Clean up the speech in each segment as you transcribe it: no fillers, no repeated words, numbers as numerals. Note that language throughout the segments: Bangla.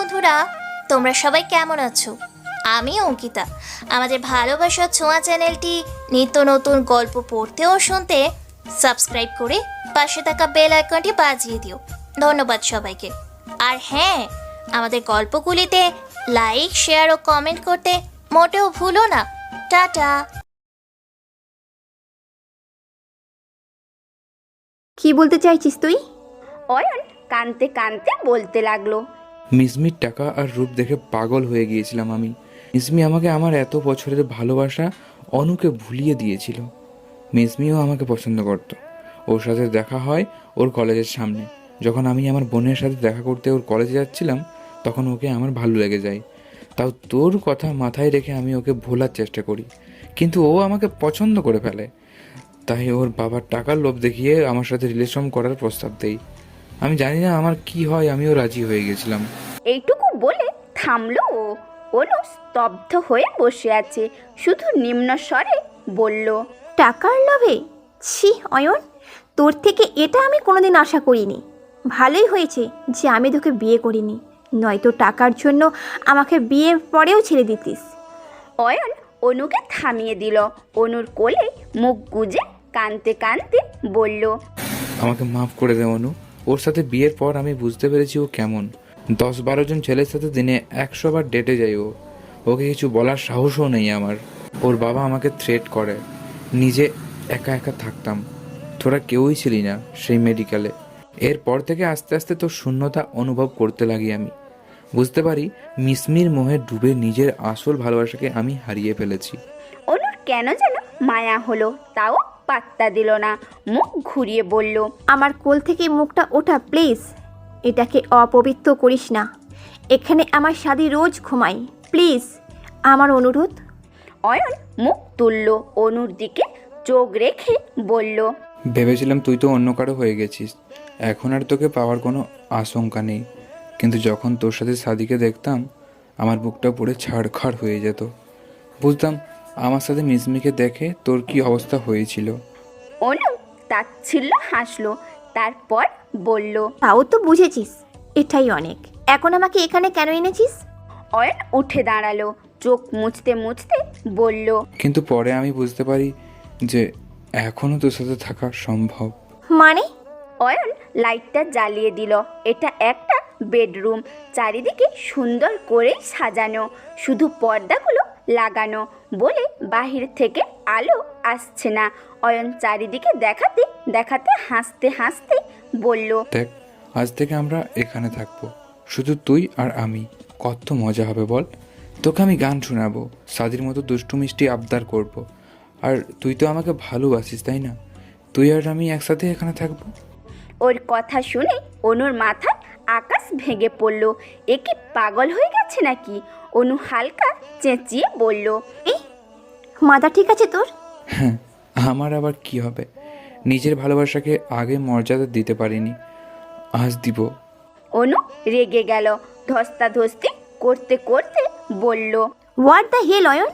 বন্ধুরা, তোমরা সবাই কেমন আছো? আমি অঙ্কিতা। আমাদের ভালোবাসার ছোঁয়া চ্যানেলটি নিত্য নতুন গল্প পড়তে ও শুনতে সাবস্ক্রাইব করে পাশে থাকা বেল আইকনটি বাজিয়ে দিও। ধন্যবাদ সবাইকে। আর হ্যাঁ, আমাদের গল্পগুলিতে লাইক, শেয়ার ও কমেন্ট করতে মোটেও ভুলো না। টাটা। কি বলতে চাইছিস তুই? অয়ন কানতে কানতে বলতে লাগলো। মিসমির টাকা আর রূপ দেখে পাগল হয়ে গিয়েছিলাম আমি। মিসমি আমাকে আমার এত বছরের ভালোবাসা অনুকে ভুলিয়ে দিয়েছিল। মিসমিও আমাকে পছন্দ করত। ওর সাথে দেখা হয় ওর কলেজের সামনে। যখন আমি আমার বোনের সাথে দেখা করতে ওর কলেজে যাচ্ছিলাম, তখন ওকে আমার ভালো লেগে যায়। তাও তোর কথা মাথায় রেখে আমি ওকে ভোলার চেষ্টা করি, কিন্তু ও আমাকে পছন্দ করে ফেলে। তাই ওর বাবার টাকার লোভ দেখিয়ে আমার সাথে রিলেশন করার প্রস্তাব দেই। আমি জানি না আমার কি হয়, আমিও রাজি হয়ে গেছিলাম। এইটুকু বলে থামলো ও। অনু স্তব্ধ হয়ে বসে আছে, শুধু নিম্ন স্বরে বলল, টাকার লোভে? ছি অয়ন, তোর থেকে এটা আমি কোনোদিন আশা করিনি। ভালোই হয়েছে যে আমি তোকে বিয়ে করিনি, নয়তো টাকার জন্য আমাকে বিয়ের পরেও ছেড়ে দিতিস। অয়ন অনুকে থামিয়ে দিল। অনুর কোলে মুখ গুজে কানতে কানতে বলল, আমাকে মাফ করে দে অনু। ওর সাথে বিয়ের পর আমি বুঝতে পেরেছি ও কেমন। 10-12 জন ছেলের সাথে দিনে 100 বার ডেটে যায় ও। ওকে কিছু বলার সাহসও নেই আমার। ওর বাবা আমাকে থ্রেট করে। নিজে একা একা থাকতাম, তোরা কেউই ছিলি না সেই মেডিকেলে। এরপর থেকে আস্তে আস্তে তোর শূন্যতা অনুভব করতে লাগি আমি। বুঝতে পারি মিসমির মোহে ডুবে নিজের আসল ভালোবাসাকে আমি হারিয়ে ফেলেছি। অনুর কেন যেন মায়া হলো, তাও পাত্তা দিল না। মুখ ঘুরিয়ে বলল, আমার কোল থেকে মুখটা ওঠা প্লিজ। এটাকে অপবিত্র করিস না। এখানে আমার শাদি রোজ ঘুমাই, প্লিজ, আমার অনুরোধ। অয়ন মুখ তুলল, অনুর দিকে চোখ রেখে বলল, ভেবেছিলাম তুই তো অন্য কারো হয়ে গেছিস, এখন আর তোকে পাওয়ার কোনো আশঙ্কা নেই। কিন্তু যখন তোর সাথে সাদিকে দেখতাম, আমার বুকটা পুরো ছাড়খাড় হয়ে যেত। বুঝতাম আমার সাথে মিসমিকে দেখে তোর কি অবস্থা হয়েছিল। অনু তাচ্ছিল্য হাসলো, তারপর বলল, তাও তো বুঝেছিস, এটাই অনেক। এখন আমাকে এখানে কেন এনেছিস? অয়ন উঠে দাঁড়ালো, চোখ মুছতে মুছতে বলল, কিন্তু পরে আমি বুঝতে পারি যে এখনও তোর সাথে থাকা সম্ভব। মানে? অয়ন লাইটটা জ্বালিয়ে দিল। এটা একটা বেডরুম, চারিদিকে সুন্দর করে সাজানো, শুধু পর্দাগুলো লাগানো বলে বাহির থেকে আলো আসছে না। অয়ন চারিদিকে দেখাতে দেখাতে হাসতে হাসতে বলল, দেখ, আজ থেকে আমরা এখানে থাকবো, শুধু তুই আর আমি। কত মজা হবে বল। তোকে আমি গান শোনাবো, সাদির মতো দুষ্টু মিষ্টি আবদার করব। আর তুই তো আমাকে ভালোবাসিস, তাই না? তুই আর আমি একসাথে এখানে থাকবো। ওর কথা শুনে অনুর মাথায় আকাশ ভেঙে পড়ল। এ কি পাগল হয়ে গেছে নাকি? অনু হালকা চেঁচিয়ে বলল, এই, মাথা ঠিক আছে তোর? হ্যাঁ, আমার আবার কি হবে? নিজের ভালোবাসাকে আগে মর্যাদা দিতে পারিনি, আজ দিব। অনু রেগে গেল, ধস্তাধস্তি করতে করতে বলল, what the hell Ayan,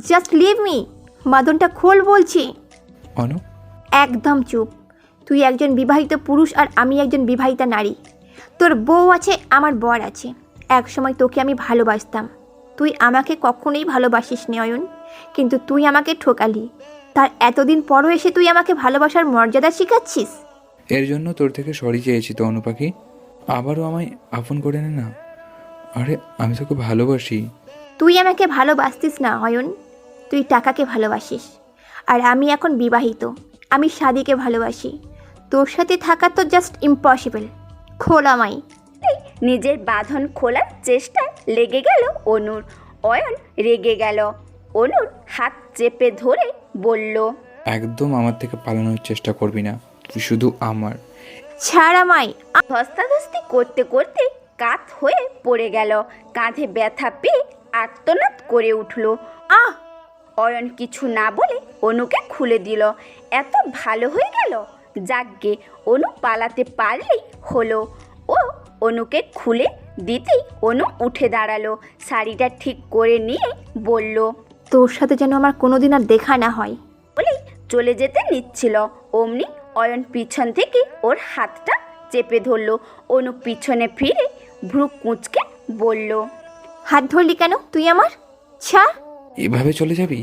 just leave me. বাঁধনটা খোল বলছি। অনু, একদম চুপ। তুই একজন বিবাহিত পুরুষ আর আমি একজন বিবাহিতা নারী। তোর বউ আছে, আমার বর আছে। এক সময় তোকে আমি ভালোবাসতাম, তুই আমাকে কখনোই ভালোবাসিস নি অয়ন। কিন্তু তুই আমাকে ঠকালি। তার এতদিন পরও এসে তুই আমাকে ভালোবাসার মর্যাদা শিখাচ্ছিস। এর জন্য তোর থেকে সরি চেয়েছি তো অনু পাখি। আবারও আমায় আপন করে নে না। আরে আমি তোকে ভালোবাসি। তুই আমাকে ভালোবাসতিস না অয়ন, তুই টাকাকে ভালোবাসিস। আর আমি এখন বিবাহিত, আমি শাদিকে ভালোবাসি। তোর সাথে থাকা তো জাস্ট ইম্পসিবল। খোল আমায়। নিজের বাঁধন খোলার চেষ্টায় লেগে গেল অনুর। অয়ন রেগে গেল, অনুর হাত চেপে ধরে বলল, একদম আমার থেকে পালানোর চেষ্টা করবি না, তুই শুধু আমার। ছাড় আমায়। ধস্তাধস্তি করতে করতে কাত হয়ে পড়ে গেল। কাঁধে ব্যথা পেয়ে আর্তনাদ করে উঠল। আহ! অয়ন কিছু না বলে অনুকে খুলে দিল। এত ভালো হয়ে গেল। যাকগে, অনু পালাতে পারলেই হলো। ও অনুকে খুলে দিতেই অনু উঠে দাঁড়ালো, শাড়িটা ঠিক করে নিয়ে বলল, তোর সাথে যেন আমার কোনোদিন আর দেখা না হয়। বলেই চলে যেতে নিচ্ছিল, অমনি অয়ন পিছন থেকে ওর হাতটা চেপে ধরল। অনু পিছনে ফিরে ভ্রু কুঁচকে বলল। হাত ধরলি কেন তুই আমার? ছাড়। এভাবে চলে যাবি?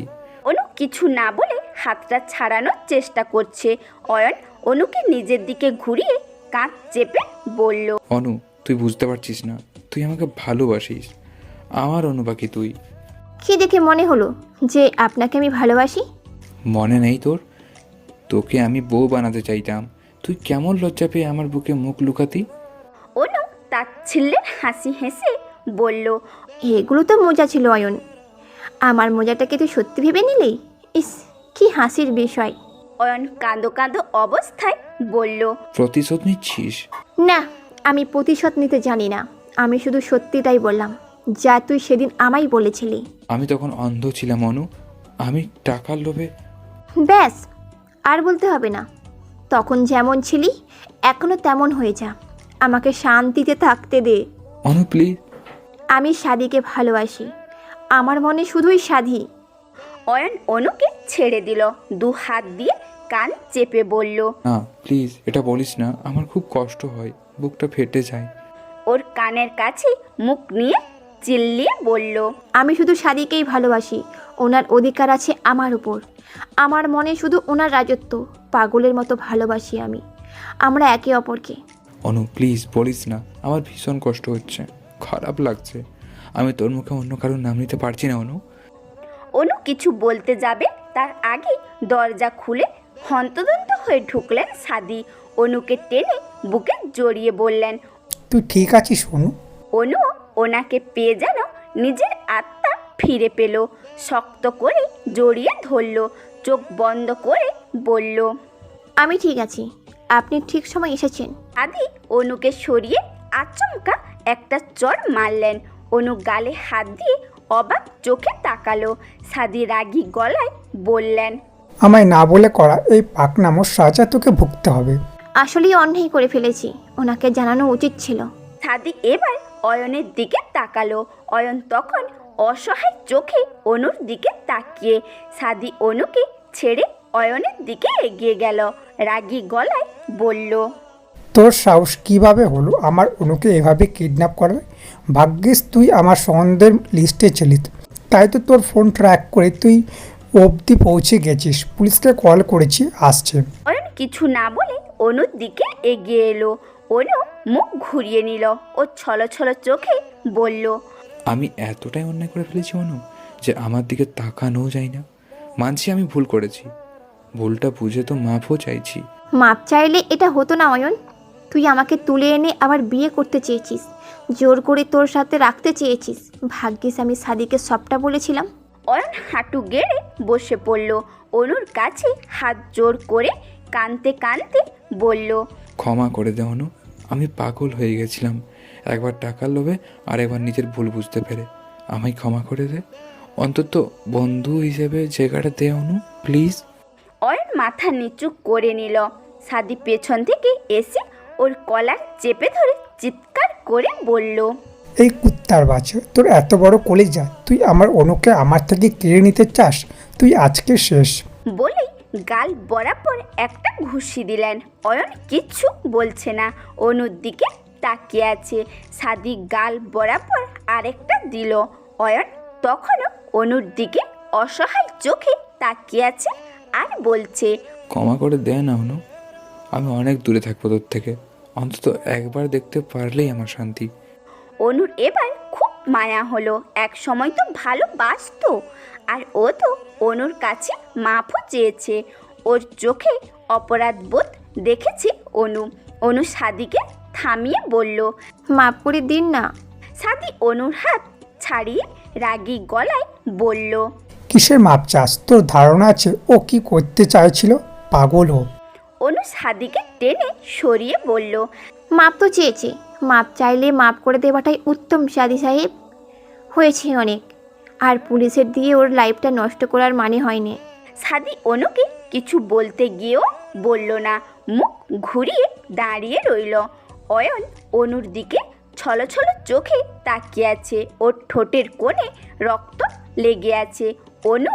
অনু কিছু না বলে হাতটা ছাড়ানোর চেষ্টা করছে। অয়ন অনুকে নিজের দিকে ঘুরিয়ে কাঁধ চেপে বলল। অনু, তুই বুঝতে পারছিস না, তুই আমাকে ভালোবাসিস। আমার অনু বাকি তুই। কি দেখে মনে হলো যে আপনাকে আমি ভালোবাসি? মনে নেই তোর? তোকে আমি বউ বানাতে চাইতাম, তুই কেমন লজ্জা পেয়ে আমার বুকে মুখ লুকাতি। অনু তাচ্ছিল্যের হাসি হেসে বলল। এগুলো তো মজা ছিল অয়ন, আমার মজাটাকে তুই সত্যি ভেবে নিলি? ইস, কি হাসির বিষয়। অয়ন কাঁদো কাঁদো অবস্থায় বলল। প্রতিশোধ নিচ্ছিস? না, আমি প্রতিশোধ নিতে জানি না, আমি শুধু সত্যিটাই বললাম যা তুই সেদিন আমায় বলেছিলি। আমি তখন অন্ধ ছিলাম অনু, আমি টাকার লোভে। ব্যাস, আর বলতে হবে না। তখন যেমন ছিলি এখনও তেমন হয়ে যা, আমাকে শান্তিতে থাকতে দে। অনু প্লিজ। আমি সাদিকে ভালোবাসি, আমার মনে শুধুই সাদি। অয়ন অনুকে ছেড়ে দিল, দু হাত দিয়ে কান চেপে বলল। না প্লিজ, এটা বলিস না, আমার খুব কষ্ট হয়, বুকটা ফেটে যায়। ওর কানের কাছে মুখ নিয়ে চিল্লিয়ে বলল। আমি শুধু সাদিকেই ভালোবাসি, ওনার অধিকার আছে আমার উপর, আমার মনে শুধু ওনার রাজত্ব। পাগলের মতো ভালোবাসি আমি, আমরা একে অপরকে। অনু প্লিজ বলিস না, আমার ভীষণ কষ্ট হচ্ছে, খারাপ লাগছে, আমি তোর মুখে অন্য কারোর নাম নিতে পারছি না অনু। অনু কিছু বলতে যাবে তার আগে দরজা খুলে হন্তদন্ত হয়ে ঢুকলেন সাদি। অনুকে টেনে বুকে জড়িয়ে বললেন। তুই ঠিক আছিস অনু? অনু ওনাকে পেয়ে যেন নিজের আত্মা ফিরে পেল, শক্ত করে জড়িয়ে ধরল, চোখ বন্ধ করে বলল। আমি ঠিক আছি, আপনি ঠিক সময় এসেছেন। সাদি অনুকে সরিয়ে আচমকা একটা চড় মারলেন। অনু গালে হাত দিয়ে অবাক চোখে তাকালো। সাদি রাগী গলায় বললেন। আমায় না বলে করা এই পাকনামোর সাজা তোকে ভুগতে হবে। আসলেই অন্যায় করে ফেলেছি, ওনাকে জানানো উচিত ছিল। সাদি এবার অয়নের দিকে তাকালো। অয়ন তখন অসহায় চোখে অনুর দিকে তাকিয়ে। সাদি অনুকে ছেড়ে অয়নের দিকে এগিয়ে গেল, রাগী গলায় বলল। তোর সাহস কিভাবে হলো আমার অনুকে এভাবে কিডন্যাপ করার? ভাগ্যিস তুই আমার সন্দেহের লিস্টে ছিলিস, তাই তো তোর ফোন ট্র্যাক করে তুই অবধি পৌঁছে গেছিস। পুলিশকে কল করেছি, আসছে। অয়ন কিছু না বলে অনুর দিকে এগিয়ে এলো। অনু মুখ ঘুরিয়ে নিল ও ছলছল চোখে বলল। আমি এতটাই অন্যায় করে ফেলেছি অনু যে আমার দিকে তাকানোও যায় না। মানছি আমি ভুল করেছি, ভুলটা বুঝে তো মাফও চাইছি। মাপ চাইলে এটা হতো না অয়ন, তুই আমাকে তুলে এনে আবার বিয়ে করতে চেয়েছিস, জোর করে তোর সাথে রাখতে চেয়েছিস। ভাগ্যিস আমি সাদিকে সবটা বলেছিলাম। অয়ন হাঁটু গেড়ে বসে পড়ল, অনুর কাছে হাত জোর করে কাঁদতে কাঁদতে বলল। ক্ষমা করে দে অনু, আমি পাগল হয়ে গেছিলাম, একবার টাকার লোভে আর একবার নিজের ভুল বুঝতে পেরে। আমায় ক্ষমা করে দে, অন্তত বন্ধু হিসেবে জায়গাটা দে অনু প্লিজ। অয়ন মাথা নিচু করে নিল। সাদি পেছন থেকে এসে ওর কলার চেপে ধরে চিৎকার করে বলল। এই কুত্তার বাচ্চা, তোর এত বড় কলেজা, তুই আমার অনুকে আমার থেকে কেড়ে নিতে চাস? তুই আজকে শেষ। বলেই গাল বরাবর একটা ঘুষি দিলেন। অয়ন কিচ্ছু বলছে না, অনুর দিকে তাকিয়ে আছে। সাদি গাল বরাবর আরেকটা দিল। অয়ন তখনও অনুর দিকে অসহায় চোখে তাকিয়ে আছে আর বলছে। ক্ষমা করে দে না অনু, আমি অনেক দূরে থাকবো তোর থেকে, অন্তত একবার দেখতে পারলেই আমার শান্তি। অনুর এবার খুব মায়া হলো, এক সময় তো ভালোবাসতো, আর ও তো অনুর কাছে মাফও চেয়েছে। ওর চোখে অপরাধ বোধ দেখেছে অনু। অনু সাদিকে থামিয়ে বলল। মাপ করে দিন না। সাদি অনুর হাত ছাড়িয়ে রাগী গলায় বলল। কিসের মাপ চাস? তোর ধারণা আছে ও কি করতে চাইছিল? পাগল ও। অনু সাদিকে টেনে সরিয়ে বলল। মাপ তো চেয়েছে, মাপ চাইলে মাপ করে দেওয়াটাই উত্তম সাদি সাহেব। হয়েছে অনেক, আর পুলিশের দিয়ে ওর লাইফটা নষ্ট করার মানে হয়নি। সাদি অনুকে কিছু বলতে গিয়েও বলল না, মুখ ঘুরিয়ে দাঁড়িয়ে রইল। অয়ন অনুর দিকে ছলছল চোখে তাকিয়ে আছে, ওর ঠোঁটের কোণে রক্ত লেগে আছে। অনু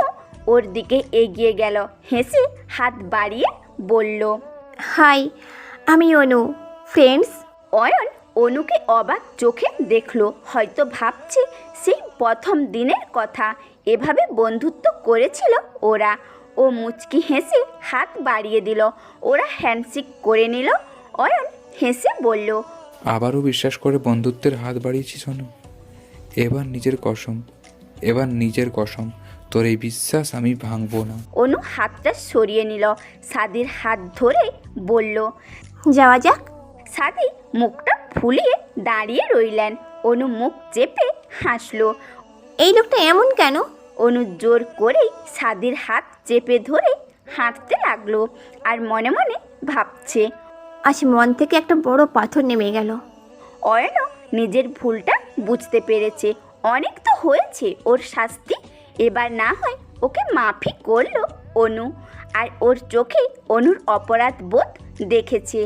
ওর দিকে এগিয়ে গেল, হেসে হাত বাড়িয়ে বলল। হাই, আমি অনু, ফ্রেন্ডস। অয়ন অনুকে অবাক চোখে দেখলো, হয়তো ভাবছে সেই প্রথম দিনের কথা, এভাবে বন্ধুত্ব করেছিল ওরা। ও মুচকি হেসে হাত বাড়িয়ে দিল, ওরা হ্যান্ডশেক করে নিল। অয়ন হেসে বলল, আবারও বিশ্বাস করে বন্ধুত্বের হাত বাড়িয়েছিস অনু। এবার নিজের কসম, তোর এই বিশ্বাস আমি ভাঙবো না। অনু হাতটা সরিয়ে নিল, সাদির হাত ধরে বলল। যাওয়া যাক। সাদি মুখটা ফুলিয়ে দাঁড়িয়ে রইলেন। অনু মুখ চেপে হাসলো। এই লোকটা এমন কেন? অনু জোর করেই সাদির হাত চেপে ধরে হাঁটতে লাগলো, আর মনে মনে ভাবছে। আজ মন থেকে একটা বড় পাথর নেমে গেল। অয়নও নিজের ভুলটা বুঝতে পেরেছে। অনেক তো হয়েছে ওর শাস্তি, এবার না হয় ওকে মাফি করলো অনু। আর ওর চোখে অনুর অপরাধ বোধ দেখেছে।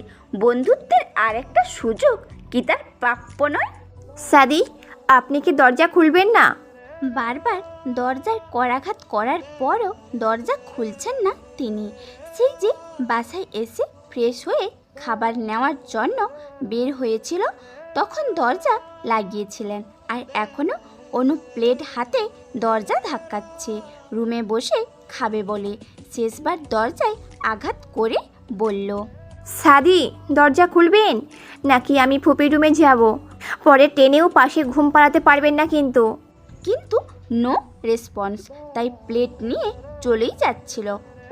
বন্ধুত্বের আরেকটা সুযোগ কি তার প্রাপ্য নয়? সাদি, আপনি কি দরজা খুলবেন না? বারবার দরজার করাঘাত করার পরও দরজা খুলছেন না তিনি। সেই যে বাসায় এসে ফ্রেশ হয়ে খাবার নেওয়ার জন্য বের হয়েছিল, তখন দরজা লাগিয়েছিলেন, আর এখনও অনু প্লেট হাতে দরজা ধাক্কাচ্ছে রুমে বসে খাবে বলে। শেষবার দরজায় আঘাত করে বলল, সাদি, দরজা খুলবেন নাকি আমি ফুপির রুমে যাব? পরে টেনেও পাশে ঘুম পাড়াতে পারবেন না কিন্তু। কিন্তু নো রেসপন্স। তাই প্লেট নিয়ে চলেই যাচ্ছিল,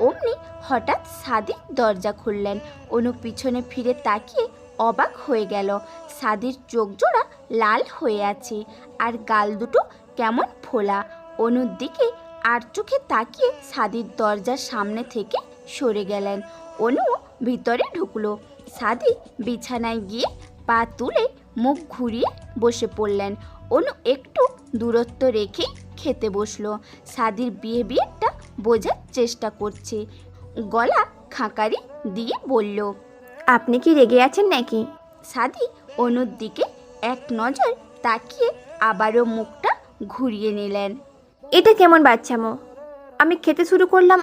অমনি হঠাৎ সাদি দরজা খুললেন। অনু পিছনে ফিরে তাকিয়ে অবাক হয়ে গেল। সাদির চোখ জোড়া লাল হয়ে আছে, আর গাল দুটো কেমন ফোলা। অনুর দিকে আর চোখে তাকিয়ে সাদির দরজার সামনে থেকে সরে গেলেন। অনুও ভিতরে ঢুকলো। সাদি বিছানায় গিয়ে পা তুলে মুখ ঘুরিয়ে বসে পড়লেন। অনু একটু দূরত্ব রেখেই খেতে বসলো। সাদির বিহেভিয়ারটা বোঝার চেষ্টা করছে, গলা খাঁকারি দিয়ে বলল, আপনি কি রেগে আছেন নাকি? সাদি অনুর দিকে এক নজর তাকিয়ে আবারও মুখটা ঘুরিয়ে নিলেন। এটা কেমন বাচ্চামো? আমি খেতে শুরু করলাম।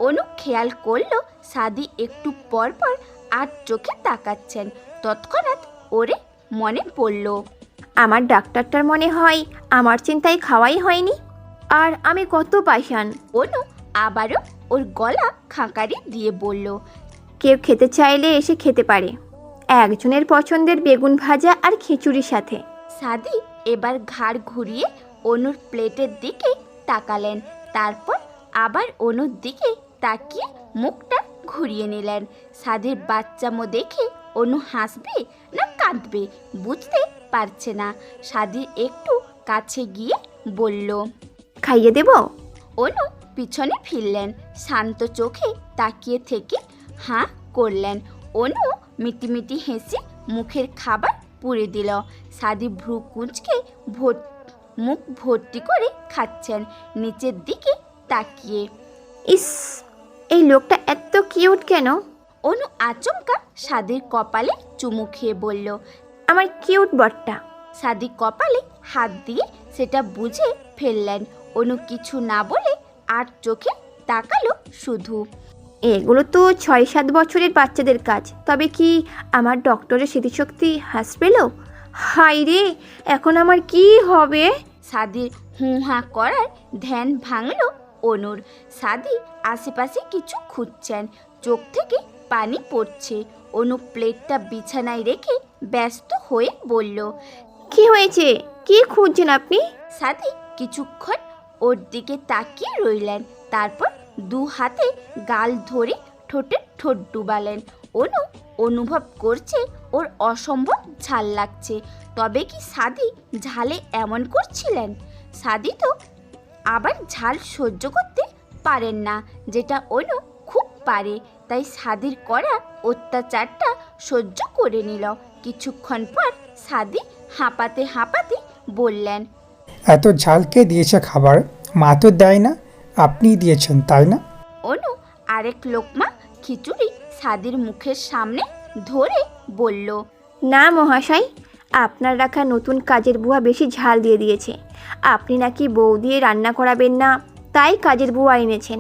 অনু খেয়াল করলো সাদি একটু পর পর আর চোখে তাকাচ্ছেন। তৎক্ষণাৎ ওরে মনে পড়ল, আমার ডাক্তারটার মনে হয় আমার চিন্তায় খাওয়াই হয়নি। আর আমি কত পাষাণ। অনু আবারও ওর গলা খাঁকারি দিয়ে বলল, কেউ খেতে চাইলে এসে খেতে পারে, একজনের পছন্দের বেগুন ভাজা আর খিচুড়ির সাথে। সাদি এবার ঘাড় ঘুরিয়ে অনুর প্লেটের দিকে তাকালেন, তারপর আবার অনুর দিকে তাকিয়ে মুখটা ঘুরিয়ে নিলেন। সাদির বাচ্চামো দেখে অনু হাসবে না কাঁদবে বুঝতে পারছে না। সাদির একটু কাছে গিয়ে বলল, খাইয়ে দেব? অনু পিছনে ফিরলেন, শান্ত চোখে তাকিয়ে থেকে হাঁ করলেন। অনু মিটিমিটি হেসে মুখের খাবার পুড়ে দিল। সাদি ভ্রু কুঁচকে মুখ ভর্তি করে খাচ্ছেন, নিচের দিকে তাকিয়ে। ইস, এই লোকটা এত কিউট কেন? অনু আচমকা সাদির কপালে চুমু খেয়ে বলল, আমার কিউট বটটা। সাদি কপালে হাত দিয়ে সেটা বুঝে ফেললেন। অনু কিছু না বলে আর চোখে তাকালো শুধু। এগুলো তো 6-7 বছরের বাচ্চাদের কাজ। তবে কি আমার ডক্টরের স্মৃতিশক্তি হ্রাস পেল? হাই রে, এখন আমার কি হবে? সাদির হুঁ হাঁ করার ধ্যান ভাঙল অনুর। সাদি আশেপাশে কিছু খুঁজছেন, চোখ থেকে পানি পড়ছে। অনু প্লেটটা বিছানায় রেখে ব্যস্ত হয়ে বলল, কি হয়েছে? কি খুঁজছেন আপনি? সাদি কিছুক্ষণ ওর দিকে তাকিয়ে রইলেন, তারপর দু হাতে গাল ধরে ঠোঁটে ঠোঁট ডুবালেন। অনু অনুভব করছে ওর অসম্ভব ঝাল লাগছে। তবে কি সাদি ঝালে এমন করছিলেন? সাদি তো আবার ঝাল সহ্য করতে পারেন না, যেটা অনু খুব পারে। তাই সাদির করা অত্যাচারটা সহ্য করে নিল। কিছুক্ষণ পর সাদি হাঁপাতে হাঁপাতে বললেন, এত ঝাল কে দিয়েছে খাবার? মা তো দেয় না, আপনিই দিয়েছেন তাই না? অনু আরেক লোকমা খিচুড়ি সাদির মুখের সামনে ধরে বলল, না মহাশয়, আপনার রাখা নতুন কাজের বুয়া বেশি ঝাল দিয়ে দিয়েছে। আপনি নাকি বউ দিয়ে রান্না করাবেন না, তাই কাজের বুয়া এনেছেন।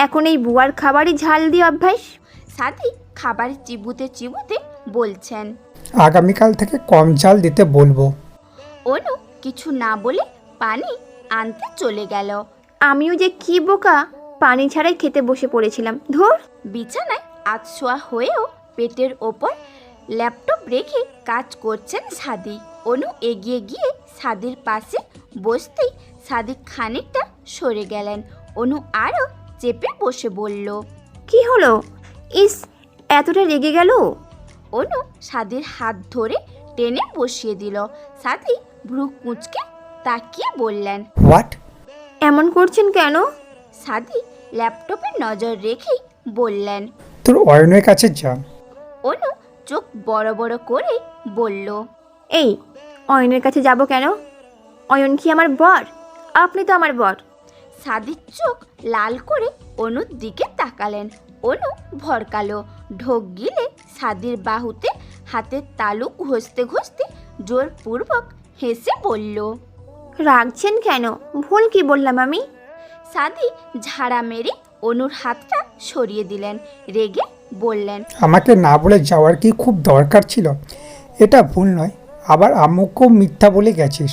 এখন এই বুয়ার খাবারই ঝাল দিয়ে অভ্যাস। সাদি খাবার চিবুতে চিবুতে বলছেন, আগামীকাল থেকে কম ঝাল দিতে বলবো। অনু কিছু না বলে পানি আনতে চলে গেল। আমিও যে কি বোকা, পানি ছাড়াই খেতে বসে পড়েছিলাম। ধুর। বিছানায় আধশোয়া হয়েও পেটের ওপর ল্যাপটপ রেখে কাজ করছেন সাদি। অনু এগিয়ে গিয়ে সাদির পাশে বসতেই সাদি খানিকটা সরে গেলেন। অনু আরও চেপে বসে বলল, কি হলো? ইস, এতটা রেগে গেল? অনু সাদির হাত ধরে টেনে বসিয়ে দিল। সাদি ভ্রু কুঁচকে তাকিয়ে বললেন, হোয়াট? এমন করছেন কেন? সাদি ল্যাপটপে নজর রেখেই বললেন। তোর অয়নের কাছে যা। অনু চোখ বড় বড় করে বলল, এই, অয়নের কাছে যাব কেন? অয়ন কি আমার বর? আপনি তো আমার বর। সাদির চোখ লাল করে অনুর দিকে তাকালেন। অনু ভরকালো, ঢোক গিলে সাদির বাহুতে হাতের তালু ঘষতে ঘষতে জোরপূর্বক হেসে বলল। রাগছেন কেন? ভুল কি বললাম আমি? সাদি ঝাড়া মেরে অনুর হাতটা সরিয়ে দিলেন। রেগে বললেন, আমাকে না বলে যাওয়ার কি খুব দরকার ছিল? এটা ভুল নয়, আবার আম্মুকেও মিথ্যা বলে গেছিস।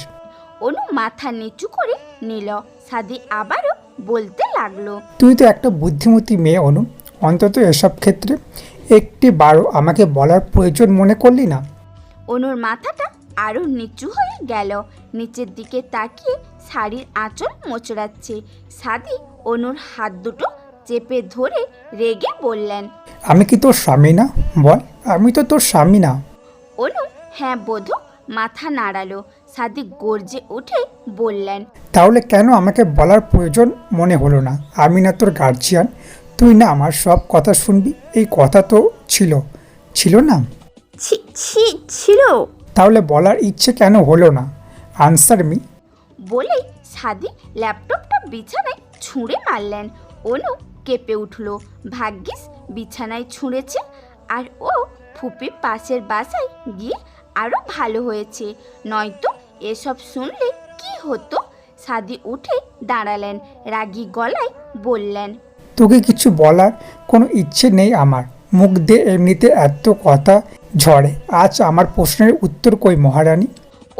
অনু মাথা নিচু করে নিল। সাদি আবারও বলতে লাগলো, তুই তো একটা বুদ্ধিমতী মেয়ে অনু, অন্তত এসব ক্ষেত্রে একটি বারও আমাকে বলার প্রয়োজন মনে করলি না। অনুর মাথাটা আরও নিচু হয়ে গেল। নিচের দিকে তাকিয়ে শাড়ির আঁচল মোচড়াচ্ছে। সাদি অনুর হাত দুটো চেপে ধরে রেগে বললেন, আমি কি তোর স্বামী না? বল, আমি তো তোর স্বামী না। অনু হ্যাঁ বোধ মাথা নাড়ালো। সাদি গর্জে উঠে বললেন, তাহলে কেন আমাকে বলার প্রয়োজন মনে হলো না? আমি না তোর গার্জিয়ান? তুই না আমার সব কথা শুনবি? এই কথা তো ছিল না? ছি ছি, ছিল। তাহলে বলার ইচ্ছে কেন হলো না? Answer me. বলেই সাদি ল্যাপটপটা বিছানায় ছুঁড়ে মারলেন। অনু কেঁপে উঠল। ভাগ্যিস বিছানায় ছুঁড়েছে, আর ও ফুপি পাশের বাসায় গিয়ে আরও ভালো হয়েছে, নয়তো এসব শুনলে কি হতো। সাদি উঠে দাঁড়ালেন, রাগী গলায় বললেন, তোকে কিছু বলার কোনো ইচ্ছে নেই আমার। মুখ দিয়ে এমনিতে এত কথা ঝরে, আজ আমার প্রশ্নের উত্তর কই মহারানী?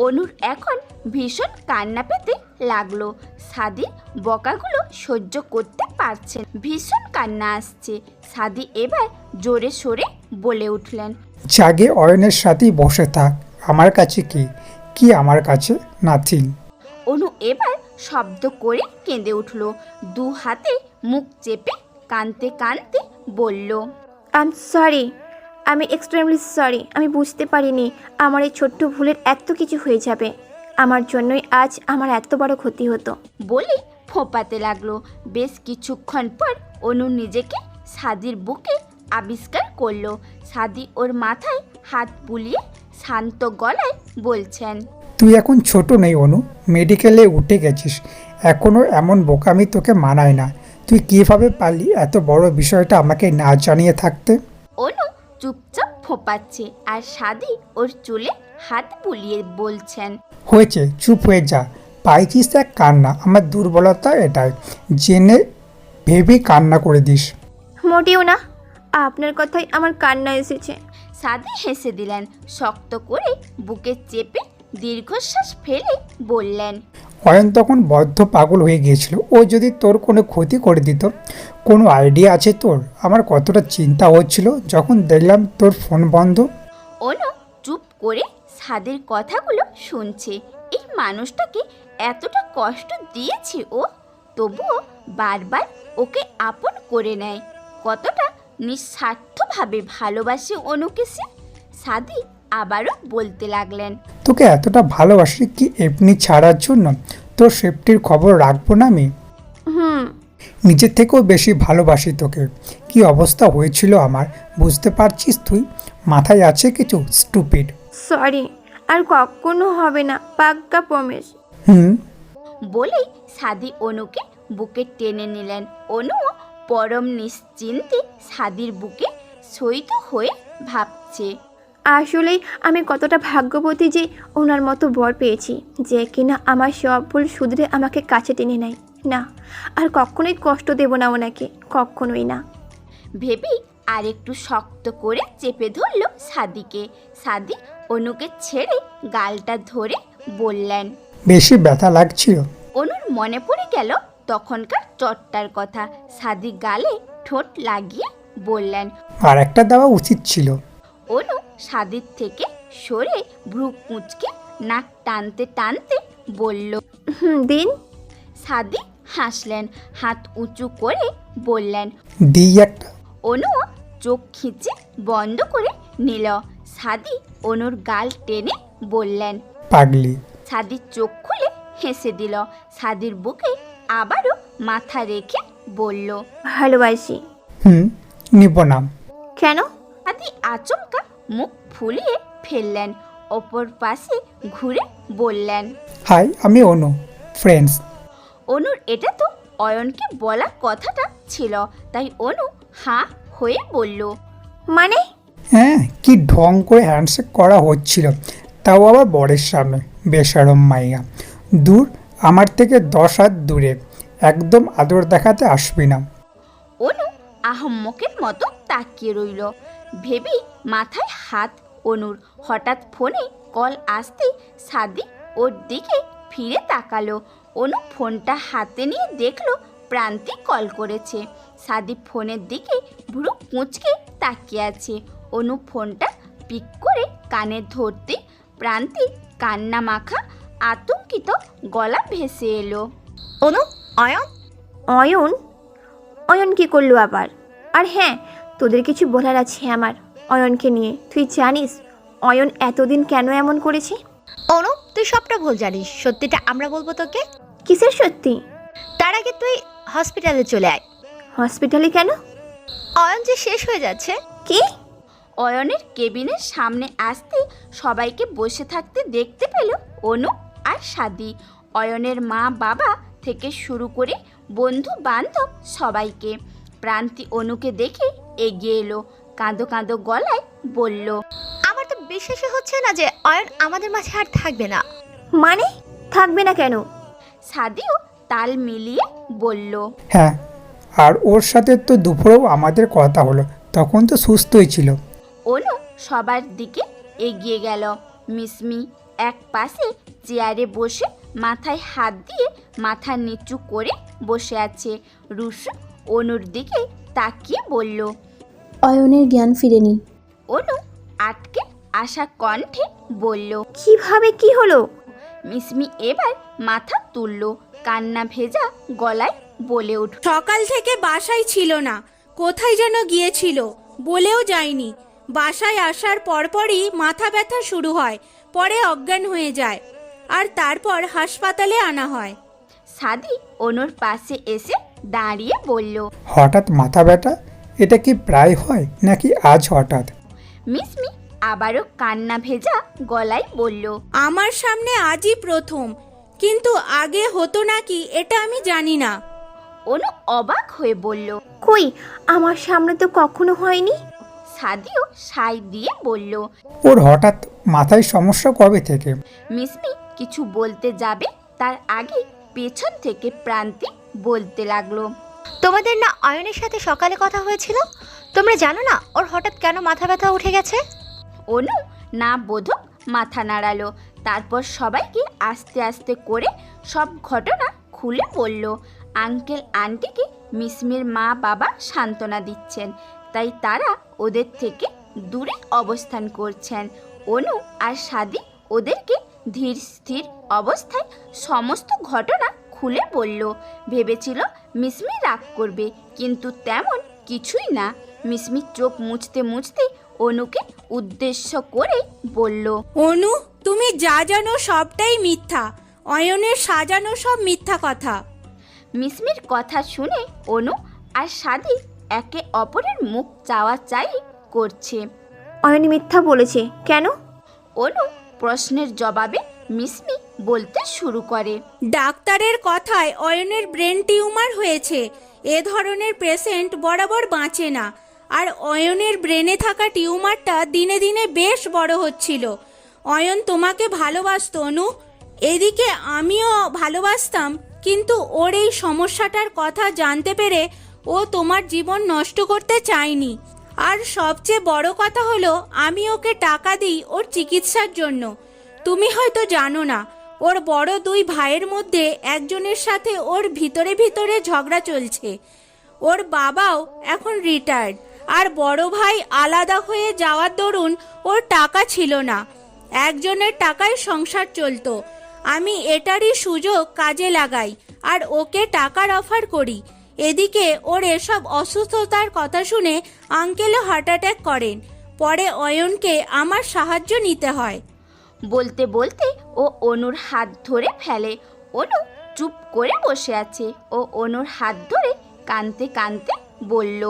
অনুর এখন ভীষণ কান্না পেতে লাগলো। সাদি বকাগুলো সহ্য করতে পারছেন, ভীষণ কান্না আসছে। সাদি এবার জোরে সোরে বলে উঠলেন, জাগে অয়নের সাথেই বসে থাক। আমার কাছে কি আমার কাছে নাথিং। অনু এবার শব্দ করে কেঁদে উঠল। দু হাতে মুখ চেপে কাঁদতে কাঁদতে বলল, আই এম সরি, আমি এক্সট্রিমলি সরি। আমি বুঝতে পারিনি আমার এই ছোট্ট ভুলের এত কিছু হয়ে যাবে। আমার জন্যই আজ আমার এত বড় ক্ষতি হতো। বলে ফোঁপাতে লাগলো। বেশ কিছুক্ষণ পর অনু নিজেকে সাদির বুকে আবিষ্কার করলো। সাদি ওর মাথায় হাত বুলিয়ে শান্ত গলায় বলছেন, তুই এখন ছোট নেই অনু, মেডিকেলে উঠে গেছিস। এখনও এমন বোকামি তোকে মানায় না। তুই কীভাবে পারলি এত বড় বিষয়টা আমাকে না জানিয়ে থাকতে? অনু চুপচাপ ফোঁপাচ্ছে আর সাদি ওর চুলে হাত বুলিয়ে বলছেন, হয়েছে, চুপ হয়ে যা। পাইছিস এক কান্না, আমার দুর্বলতা এটাই। জেনে ভেবে কান্না করে দিস। মোটেও না, আপনার কথাই আমার কান্না এসেছে। সাদি হেসে দিলেন। শক্ত করে বুকে চেপে দীর্ঘশ্বাস ফেলে বললেন, অয়ন তখন বদ্ধ পাগল হয়ে গিয়েছিল। ও যদি তোর কোনো ক্ষতি করে দিত। কোনো আইডিয়া আছে তোর আমার কতটা চিন্তা হচ্ছিল যখন দেখলাম তোর ফোন বন্ধ? অনু চুপ করে সাদের কথাগুলো শুনছে। এই মানুষটাকে এতটা কষ্ট দিয়েছে ও, তবুও বারবার ওকে আপন করে নেয়। কতটা নিঃস্বার্থভাবে ভালোবাসে অনুকে সে। সাদি আবারও বলতে লাগলেন, তোকে এতটা ভালোবাসি কি এমনি ছাড়ার জন্য? তোর সেফটির খবর রাখবো না আমি? হুম। নিজের থেকেও বেশি ভালোবাসি তোকে। কি অবস্থা হয়েছিল আমার, বুঝতে পারছিস তুই? মাথায় আছে কিছু? স্টুপিড। সরি, আর কখনো হবে না, পাক্কা প্রমিস। বলেই সাদি অনুকে বুকে টেনে নিলেন। অনুও পরম নিশ্চিন্তে সাদির বুকে শয়িত হয়ে ভাবছে, আসলেই আমি কতটা ভাগ্যবতী যে ওনার মতো বর পেয়েছি, যে কিনা আমার সব ভুল শুধরে আমাকে কাছে টেনে নেয়। না, আর কখনোই কষ্ট দেব না ওনাকে, কখনোই না। ভেবেই আর একটু শক্ত করে চেপে ধরল সাদিকে। সাদি অনুকে ছেড়ে গালটা ধরে বললেন। বেশি ব্যথা লাগছিল? অনুর মনে পড়ে গেল তখনকার চটটার কথা। সাদি গালে ঠোঁট লাগিয়ে বললেন। আর একটা দেওয়া উচিত ছিল। অনু সাদির থেকে সরে ভ্রু কুঁচকে নাক টানতে টানতে বলল। দিন। সাদি হাসলেন, হাত উঁচু করে বললেন। দিই একটা? অনু চোখ খিঁচে বন্ধ করে নিল। সাদি অনুর গাল টেনে বললেন। পাগলি। সাদি চোখ খুলে হেসে দিল। সাদির বুকে আবারও মাথা রেখে বলল। ভালোবাসি। নিব না। কেন? সাদি আচমকা মুখ ফুলিয়ে ফেললেন। অপর পাশে ঘুরে বললেন। হাই, আমি অনু, ফ্রেন্ডস। অনুর এটা তো অয়নকে বলার কথাটা ছিল, তাই অনু হাঁ হয়ে বলল। মানে? হ্যাঁ, কি ঢং করে হ্যান্ডশেক করা হচ্ছিল, তাও আবার বরের সামনে। বেশরম মাইয়া। দূর, আমার থেকে 10 হাত দূরে। একদম আদর দেখাতে আসবি না। অনু আহম্মকের মতো তাকিয়ে রইল। ভেবেই মাথায় হাত অনুর। হঠাৎ ফোনে কল আসতেই সাদি ওর দিকে ফিরে তাকালো। অনু ফোনটা হাতে নিয়ে দেখলো প্রান্তি কল করেছে। সাদি ফোনের দিকে ভ্রু কুঁচকে তাকিয়ে আছে। অনু ফোনটা পিক করে কানে ধরতে প্রান্তি কান্না মাখা আতঙ্কিত গলা ভেসে এলো। অনু, অয়ন। অয়ন? অয়ন কি করলো আবার? আর হ্যাঁ, তোদের কিছু বলার আছে আমার অয়নকে নিয়ে। তুই জানিস অয়ন এতদিন কেন এমন করেছে? অনু, তুই সবটা ভুল জানিস, সত্যিটা আমরা বলবো তোকে। কিসের সত্যি? তার আগে তুই হসপিটালে চলে আয়। হসপিটালে কেন? অয়ন যে শেষ হয়ে যাচ্ছে। কি? অয়নের কেবিনের সামনে আসতে সবাইকে বসে থাকতে দেখতে পেল অনু আর সাদি। অয়নের মা বাবা থেকে শুরু করে বন্ধু বান্ধব সবাইকে। প্রান্তি অনুকে দেখে এগিয়ে এলো, কাঁদো কাঁদো গলায় বলল। আমার তো বিশ্বাসই হচ্ছে না যে অয়ন আমাদের মাঝে আর থাকবে না। মানে থাকবে না কেন? সাদিও তাল মিলিয়ে বলল। হ্যাঁ, আর ওর সাথে তো দুপুরেও আমাদের কথা হলো, তখন তো সুস্থই ছিল। অনু সবার দিকে এগিয়ে গেল। মিসমি এক পাশে চেয়ারে বসে মাথায় হাত দিয়ে মাথা নিচু করে বসে আছে। রুশু অনুর দিকে তাকিয়ে বলল। অয়নের জ্ঞান ফিরেনি। অনু আটকে আসা কণ্ঠে বলল। কিভাবে কি হলো? মিসমি এবার মাথা তুলল, কান্না ভেজা গলায় বলে উঠল। সকাল থেকে বাসায় ছিল না, কোথায় যেন গিয়েছিল, বলেও যায়নি। বাসায় আসার পরপরই মাথা ব্যথা শুরু হয়, পরে অজ্ঞান হয়ে যায়, আর তারপর হাসপাতালে আনা হয়। সাদি অনুর পাশে এসে দাঁড়িয়ে বলল। হঠাৎ মাথা ব্যথা? এটা কি প্রায় হয় নাকি আজ হঠাৎ? মিসমি আবারও কান্না ভেজা গলায় বলল। আমার সামনে আজই প্রথম, কিন্তু আগে হতো নাকি এটা আমি জানি না। অনু অবাক হয়ে বলল। কই, আমার সামনে তো কখনো হয়নি। সাদিও সাই দিয়ে বলল। ওর হঠাৎ মাথায় সমস্যা কবে থেকে? মিসমি কিছু বলতে যাবে তার আগে পেছন থেকে প্রান্তি বলতে লাগলো। তোমাদের না অয়নের সাথে সকালে কথা হয়েছিল? তোমরা জানো না ওর হঠাৎ কেন মাথা ব্যথা উঠে গেছে? অনু না বোধক মাথা নাড়ালো। তারপর সবাইকে আস্তে আস্তে করে সব ঘটনা খুলে বলল। আঙ্কেল আন্টিকে মিসমির মা বাবা সান্ত্বনা দিচ্ছেন, তাই তারা ওদের থেকে দূরে অবস্থান করছেন। অনু আর সাদি ওদেরকে ধীর স্থির অবস্থায় সমস্ত ঘটনা খুলে বলল। ভেবেছিল মিসমি রাগ করবে, কিন্তু তেমন কিছুই না। মিসমি চোখ মুছতে মুছতে অনুকে উদ্দেশ্য করে বলল। অনু, তুমি যা জানো সবটাই মিথ্যা, অয়নের সাজানো সব মিথ্যা কথা। মিসমির কথা শুনে অনু আর সাদি একে অপরের মুখ চাওয়াচাই করছে। অয়ন মিথ্যা বলেছে কেন? অনু প্রশ্নের জবাবে মিসমি বলতে শুরু করে। ডাক্তারের কথায় অয়নের ব্রেন টিউমার হয়েছে। এ ধরনের পেশেন্ট বরাবর বাঁচে না, আর অয়নের ব্রেনে থাকা টিউমারটা দিনে দিনে বেশ বড় হচ্ছিল। অয়ন তোমাকে ভালোবাসতো অনু, এদিকে আমিও ভালোবাসতাম, কিন্তু ওর এই সমস্যাটার কথা জানতে পেরে ও তোমার জীবন নষ্ট করতে চায়নি। আর সবচেয়ে বড় কথা হলো আমি ওকে টাকা দিই ওর চিকিৎসার জন্য। তুমি হয়তো জানো না, ওর বড় দুই ভাইয়ের মধ্যে একজনের সাথে ওর ভিতরে ভিতরে ঝগড়া চলছে। ওর বাবাও এখন রিটায়ার্ড, আর বড় ভাই আলাদা হয়ে যাওয়ার দরুন ওর টাকা ছিল না। একজনের টাকায় সংসার চলতো। আমি এটারই সুযোগ কাজে লাগাই আর ওকে টাকার অফার করি। এদিকে ওর এসব অসুস্থতার কথা শুনে আঙ্কেলও হার্ট অ্যাটাক করেন। পরে অয়নকে আমার সাহায্য নিতে হয়। বলতে বলতে ও অনুর হাত ধরে ফেলে। অনু চুপ করে বসে আছে। ও অনুর হাত ধরে কাঁদতে কাঁদতে বলল,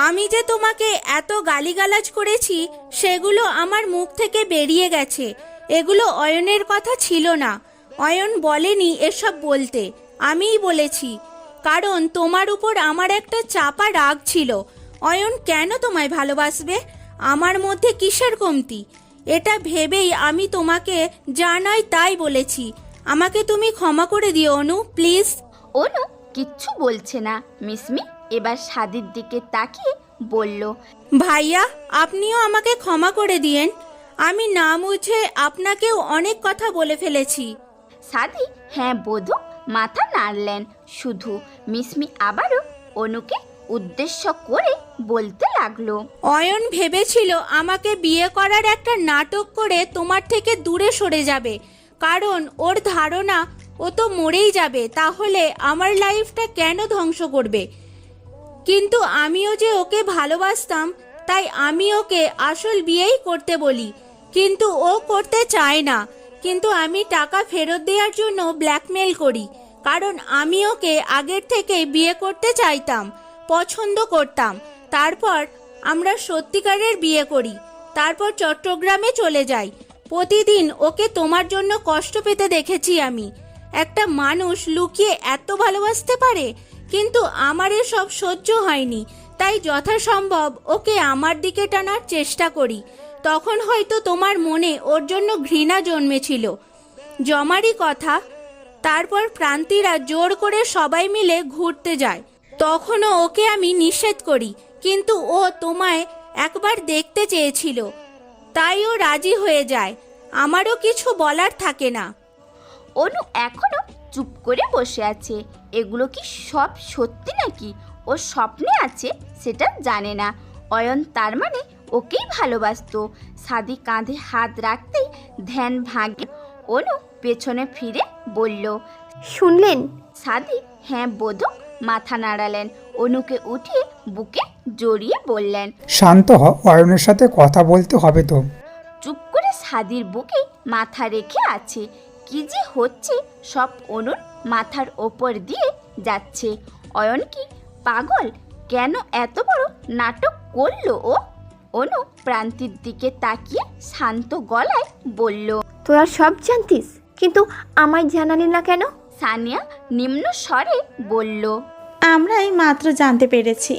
আমি যে তোমাকে এত গালিগালাজ করেছি সেগুলো আমার মুখ থেকে বেরিয়ে গেছে। এগুলো অয়নের কথা ছিল না। অয়ন বলেনি এসব বলতে, আমিই বলেছি। কারণ তোমার উপর আমার একটা চাপা রাগ ছিল। অয়ন কেন তোমায় ভালোবাসবে? আমার মধ্যে কিসের কমতি? এটা ভেবেই আমি তোমাকে যা নয় তাই বলেছি। আমাকে তুমি ক্ষমা করে দিও অনু, প্লিজ। অনু কিচ্ছু বলছে না। মিসমি এবার সাদির দিকে তাকিয়ে বলল, ভাইয়া, আপনিও আমাকে ক্ষমা করে দিয়েন। আমি না বুঝে আপনাকেও অনেক কথা বলে ফেলেছি। সাদি হ্যাঁ বোধ মাথা নাড়লেন। শুধু মিসমি আবারও অনুকে উদ্দেশ্য করে বলতে লাগলো, অয়ন ভেবেছিল আমাকে বিয়ে করার একটা নাটক করে তোমার থেকে দূরে সরে যাবে। কারণ ওর ধারণা ও তো মরেই যাবে, তাহলে আমার লাইফটা কেন ধ্বংস করবে। কিন্তু আমিও যে ওকে ভালোবাসতাম, তাই আমি ওকে আসল বিয়েই করতে বলি। কিন্তু ও করতে চায় না। কিন্তু আমি টাকা ফেরত দেওয়ার জন্য ব্ল্যাকমেল করি। কারণ আমি ওকে আগের থেকে বিয়ে করতে চাইতাম, পছন্দ করতাম। তারপর আমরা সত্যিকারের বিয়ে করি। তারপর চট্টগ্রামে চলে যাই। প্রতিদিন ওকে তোমার জন্য কষ্ট পেতে দেখেছি আমি। একটা মানুষ লুকিয়ে এত ভালোবাসতে পারে? কিন্তু আমার এসব সহ্য হয়নি, তাই যথাসম্ভব ওকে আমার দিকে টানার চেষ্টা করি। তখন হয়তো তোমার মনে ওর জন্য ঘৃণা জন্মেছিল। জমারই কথা। তারপর প্রান্তিরা জোর করে সবাই মিলে ঘুরতে যায়। তখনও ওকে আমি নিষেধ করি, কিন্তু ও তোমায় একবার দেখতে চেয়েছিল, তাই ও রাজি হয়ে যায়। আমারও কিছু বলার থাকে না। অনু এখনো চুপ করে বসে আছে। এগুলো কি সব সত্যি নাকি ও স্বপ্নে আছে সেটা জানে না। অয়ন তার মানে ওকেই ভালোবাসতো। সাদি কাঁধে হাত রাখতেই ধ্যান ভাঙে। অনু পেছনে ফিরে বলল, শুনলেন? সাদি হ্যাঁ বোধক মাথা নাড়ালেন। অনুকে উঠিয়ে বুকে জড়িয়ে বললেন, শান্ত হ, অয়নের সাথে কথা বলতে হবে তো। চুপ করে সাদির বুকে মাথা রেখে আছে। কি যে হচ্ছে সব অনুর মাথার ওপর দিয়ে যাচ্ছে। অয়ন কি পাগল? কেন এত বড় নাটক করলো ও? অনু প্রান্তির দিকে তাকিয়ে শান্ত গলায় বলল, তোরা সব জানতিস, কিন্তু আমায় জানালি না কেন? সানিয়া নিম্ন স্বরে বলল। আমরাই মাত্র জানতে পেরেছি।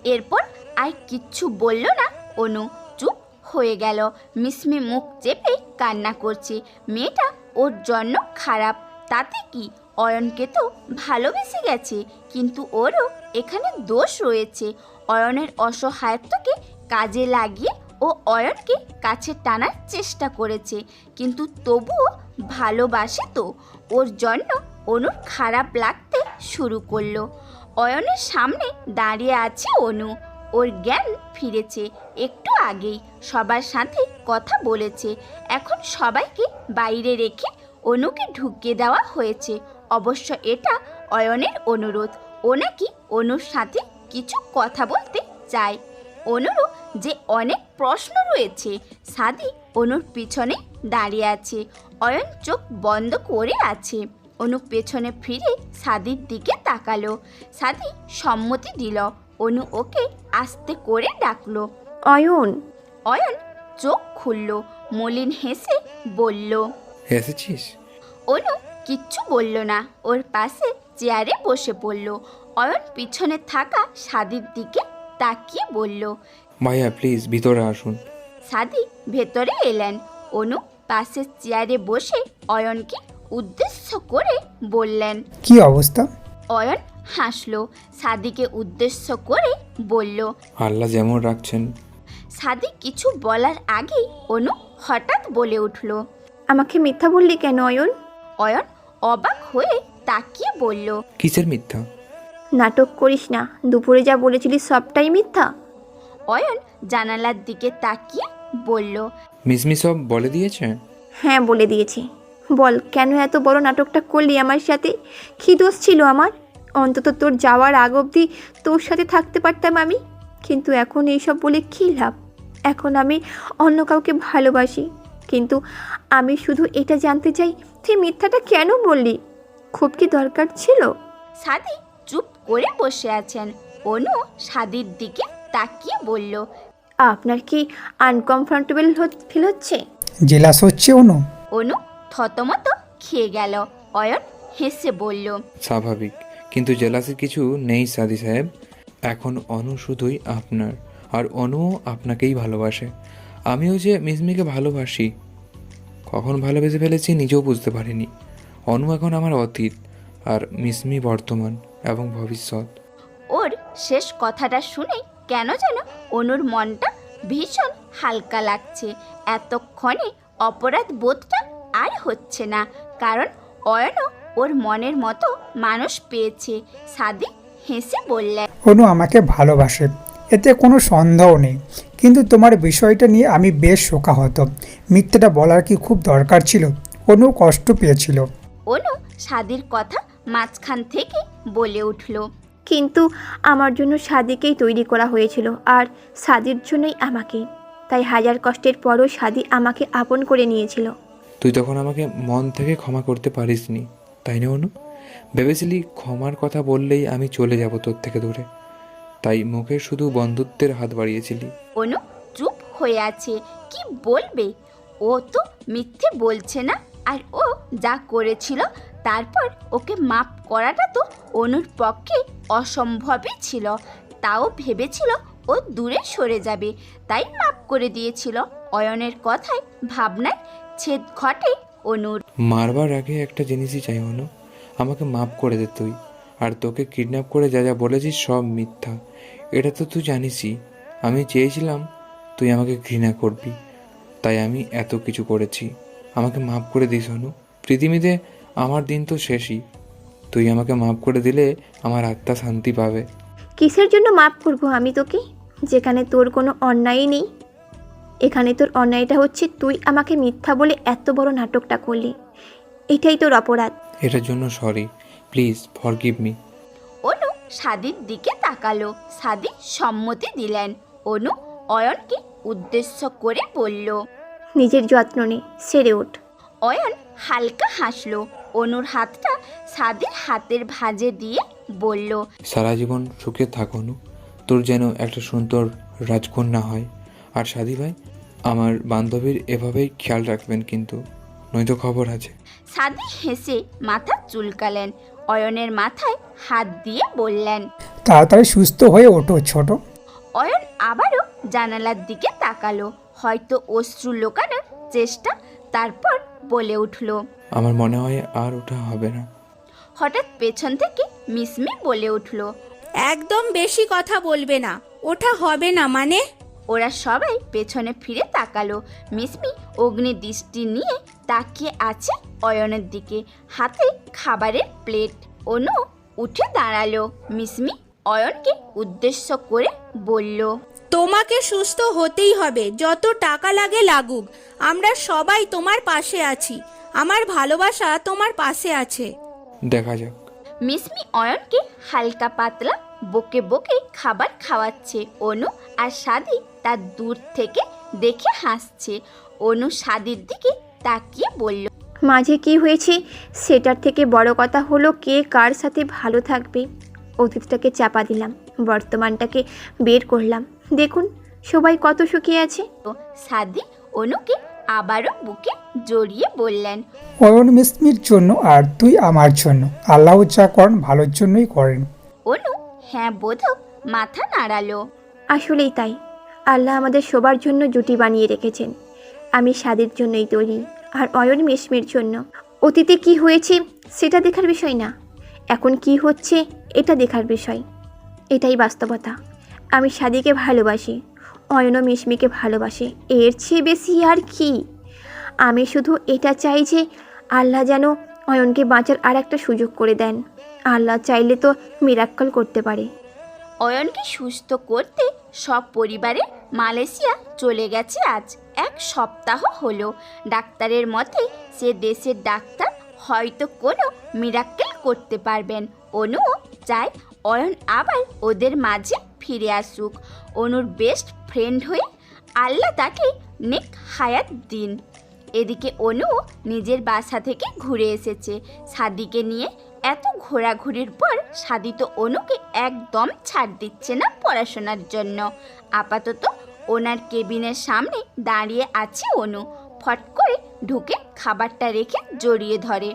এরপর আর কিচ্ছু বলল না অনু, চুপ হয়ে গেল। মিসমি মুখ চেপে কান্না করছে। মেয়েটা ওর জন্য খারাপ, তাতে কি? অয়নকে তো ভালোবেসে গেছে, কিন্তু ওরও এখানে দোষ রয়েছে। অয়নের অসহায়ত্বকে কাজে লাগিয়ে ও অয়নকে কাছে টানার চেষ্টা করেছে, কিন্তু তবুও ভালোবাসে তো। ওর জন্য অনুর খারাপ লাগতে শুরু করলো। অয়নের সামনে দাঁড়িয়ে আছে অনু। ওর জ্ঞান ফিরেছে একটু আগেই। সবার সাথে কথা বলেছে। এখন সবাইকে বাইরে রেখে অনুকে ঢুকিয়ে দেওয়া হয়েছে। অবশ্য এটা অয়নের অনুরোধ। ও নাকি অনুর সাথে কিছু কথা বলতে চায়। অনুরও যে অনেক প্রশ্ন রয়েছে। সাদি অনুর পিছনে দাঁড়িয়ে আছে। অয়ন চোখ বন্ধ করে আছে। অনু পেছনে ফিরে সাদির দিকে তাকালো। সাদি সম্মতি দিল। অনু ওকে আস্তে করে ডাকলো, অয়ন। অয়ন চোখ খুলল। মলিন হেসে বলল, এসেছিস? অনু কিচ্ছু বলল না। ওর পাশে চেয়ারে বসে পড়ল। অয়ন পিছনে থাকা সাদির দিকে তাকিয়ে বলল, ভাইয়া প্লিজ ভিতরে আসুন। সাদি ভেতরে এলেন। অনু পাশের চেয়ারে বসে অয়নকে উদ্দেশ্য করে বললেন, কি অবস্থা? অয়ন হাসলো। সাদিকে উদ্দেশ্য করে বলল। আল্লাহ যেমন রাখছেন। সাদি কিছু বলার আগেই অনু হঠাৎ বলে উঠল। আমাকে মিথ্যা বললি কেন অয়ন? অয়ন অবাক হয়ে তাকিয়ে বলল। কিসের মিথ্যা? নাটক করিস না, দুপুরে যা বলেছিলি সবটাই মিথ্যা। অয়ন জানালার দিকে তাকিয়ে বলল। মিসমি সব বলে দিয়েছে? হ্যাঁ বলে দিয়েছি। বল কেন এত বড় নাটকটা করলি আমার সাথে? কী দোষ ছিল আমার? অন্তত তোর যাওয়ার আগ অবধি তোর সাথে থাকতে পারতাম আমি। কিন্তু এখন এইসব বলে কী লাভ? এখন আমি অন্য কাউকে ভালোবাসি। কিন্তু আমি শুধু এটা জানতে চাই তুই মিথ্যাটা কেন বললি? খুব কি দরকার ছিল? সাদি চুপ করে বসে আছেন। অনু সাদির দিকে তাকিয়ে বলল। আপনার কি আনকমফর্টেবল ফিল হচ্ছে? জেলাস হচ্ছে অনু? অনু থতমত খেয়ে গেল। অয়ন হেসে বলল। স্বাভাবিক, কিন্তু জেলাসির কিছু নেই সাদি সাহেব। এখন অনু শুধুই আপনার, আর অনুও আপনাকেই ভালোবাসে। আমিও যে মিসমিকে ভালোবাসি, কখন ভালোবেসে ফেলেছি নিজেও বুঝতে পারিনি। অনু এখন আমার অতীত, আর মিসমি বর্তমান এবং ভবিষ্যৎ। ওর শেষ কথাটা শুনে কেন যেন অনুর মনটা ভীষণ হালকা লাগছে। এতক্ষণে অপরাধ বোধটা আর হচ্ছে না, কারণ অয়নও ওর মনের মতো মানুষ পেয়েছে। সাদি হেসে বললেন। অনু আমাকে ভালোবাসে, এতে কোনো সন্দেহ নেই। কিন্তু তোমার বিষয়টা নিয়ে আমি বেশ শোকাহত। মিথ্যেটা বলার কি খুব দরকার ছিল? অনু কষ্ট পেয়েছিল। অনু সাদির কথা মাঝখান থেকে বলে উঠল। কিন্তু আমার জন্য সাদিকেই তৈরি করা হয়েছিল, আর সাদির জন্যই আমাকে। তাই হাজার কষ্টের পরও সাদি আমাকে আপন করে নিয়েছিল। তুই তখন আমাকে মন থেকে ক্ষমা করতে পারিসনি, তাই না অনু? ভেবেছিলি ক্ষমার কথা বললেই আমি চলে যাব তোর থেকে দূরে, তাই মুখে শুধু বন্ধুত্বের হাত বাড়িয়েছিলি। অনু চুপ হয়ে আছে, কি বলবে? ও তো মিথ্যে বলছে না, আর ও যা করেছিল তারপর ওকে মাপ করাটা তো অনুর পক্ষে অসম্ভবই ছিল। তাও ভেবেছিল ও দূরে সরে যাবে, তাই মাপ করে দিয়েছিল। অয়নের কথায় ভাবনায় ছেদ ঘটে অনুর। মারবার আগে একটা জিনিসই চাই অনু, আমাকে মাফ করে দে তুই। আর তোকে কিডন্যাপ করে যা যা বলেছিস সব মিথ্যা, এটা তো তুই জানিসই। আমি চেয়েছিলাম তুই আমাকে ঘৃণা করবি, তাই আমি এত কিছু করেছি। আমাকে মাফ করে দিস অনু। পৃথিবীতে আমার দিন তো শেষই, তুই আমাকে মাফ করে দিলে আমার আত্মা শান্তি পাবে। কিসের জন্য মাপ করব আমি তোকে, যেখানে তোর কোনো অন্যায়ই নেই? এখানে তোর অন্যায়টা হচ্ছে তুই আমাকে মিথ্যা বলে এত বড় নাটকটা করলি। এটাই তোর অপরাধ। এটার জন্য সরি, প্লিজ ফরগিভ মি। অনু সাদির দিকে তাকালো। সাদি সম্মতি দিলেন। অনু অয়নকে উদ্দেশ্য করে বলল। নিজের যত্ন নে, সেরে ওঠ। অয়ন হালকা হাসলো। অনুর হাতটা সাদির হাতের ভাঁজে দিয়ে বলল। সারা জীবন সুখে থাক অনু, তোর যেন একটা সুন্দর রাজকন্যা হয়। আর সাদি ভাই, আমার বান্ধবীর এভাবেই খেয়াল রাখবেন কিন্তু, নয়তো খবর আছে। সাদি হেসে মাথা চুলকালেন। অয়নের মাথায় হাত দিয়ে বললেন। তাড়াতাড়ি সুস্থ হয়ে ওঠো ছোট। অয়ন আবারও জানালার দিকে তাকালো, হয়তো অশ্রু লোকানোর চেষ্টা। তারপর বলে উঠল। আমার মনে হয় আর ওঠা হবে না। হঠাৎ পেছন থেকে মিসমি বলে উঠল। একদম বেশি কথা বলবে না, ওটা হবে না মানে? ওরা সবাই পেছনে ফিরে তাকালো। মিসমি অগ্নি দৃষ্টি নিয়ে তাকিয়ে আছে অয়নের দিকে, হাতে খাবারের প্লেট। অনু উঠে দাঁড়ালো। মিসমি অয়নকে উদ্দেশ্য করে বলল। তোমাকে সুস্থ হতেই হবে, যত টাকা লাগে লাগুক। আমরা সবাই তোমার পাশে আছি, আমার ভালোবাসা তোমার পাশে আছে। দেখা যাক। মিসমি অয়নকে হালকা পাতলা বকে বকে খাবার খাওয়াচ্ছে। অনু আর সাদি তার দূর থেকে দেখে হাসছে। অনু সাদির দিকে তাকিয়ে বলল। মাঝে কি হয়েছে সেটার থেকে বড় কথা হলো কে কার সাথে ভালো থাকবে। অতীতটাকে চাপা দিলাম, বর্তমানটাকে বের করলাম। দেখুন সবাই কত সুখী আছে। সাদি অনুকে আবারও বুকে জড়িয়ে বললেন। অয়ন মিসমির জন্য আর তুই আমার জন্য। আল্লাহ যা করেন ভালোর জন্যই করেন। অনু হ্যাঁ বোধক মাথা নাড়ালো। আসলেই তাই, আল্লাহ আমাদের সবার জন্য জুটি বানিয়ে রেখেছেন। আমি সাদির জন্যই তৈরি, আর অয়ন মিসমির জন্য। অতীতে কি হয়েছে সেটা দেখার বিষয় না, এখন কি হচ্ছে এটা দেখার বিষয়। এটাই বাস্তবতা। আমি সাদিকে ভালোবাসি, অয়নও মিশমিকে ভালোবাসে, এর চেয়ে বেশি আর কি। আমি শুধু এটা চাই যে আল্লাহ যেন অয়নকে বাঁচার আর একটা সুযোগ করে দেন। আল্লাহ চাইলে তো মিরাক্কেল করতে পারে। অয়নকে সুস্থ করতে সব পরিবারে মালয়েশিয়া চলে গেছে আজ 1 সপ্তাহ হলো। ডাক্তারের মতে সে দেশের ডাক্তার হয়তো কোনো মিরাক্কেল করতে পারবেন। অনুও চায় অয়ন আবার ওদের মাঝে ফিরে আসুক, অনুর বেস্ট ফ্রেন্ড হয়ে আল্লাহ তাকে নেক হায়াত দিন। এদিকে অনুও নিজের বাসা থেকে ঘুরে এসেছে সাদিকে নিয়ে। এত ঘোরাঘুরির পর সাদি তো অনুকে একদম ছাড় দিচ্ছে না পড়াশোনার জন্য। আপাতত ওনার কেবিনের সামনে দাঁড়িয়ে আছে অনু। ফট করে ঢুকে খাবারটা রেখে জড়িয়ে ধরে,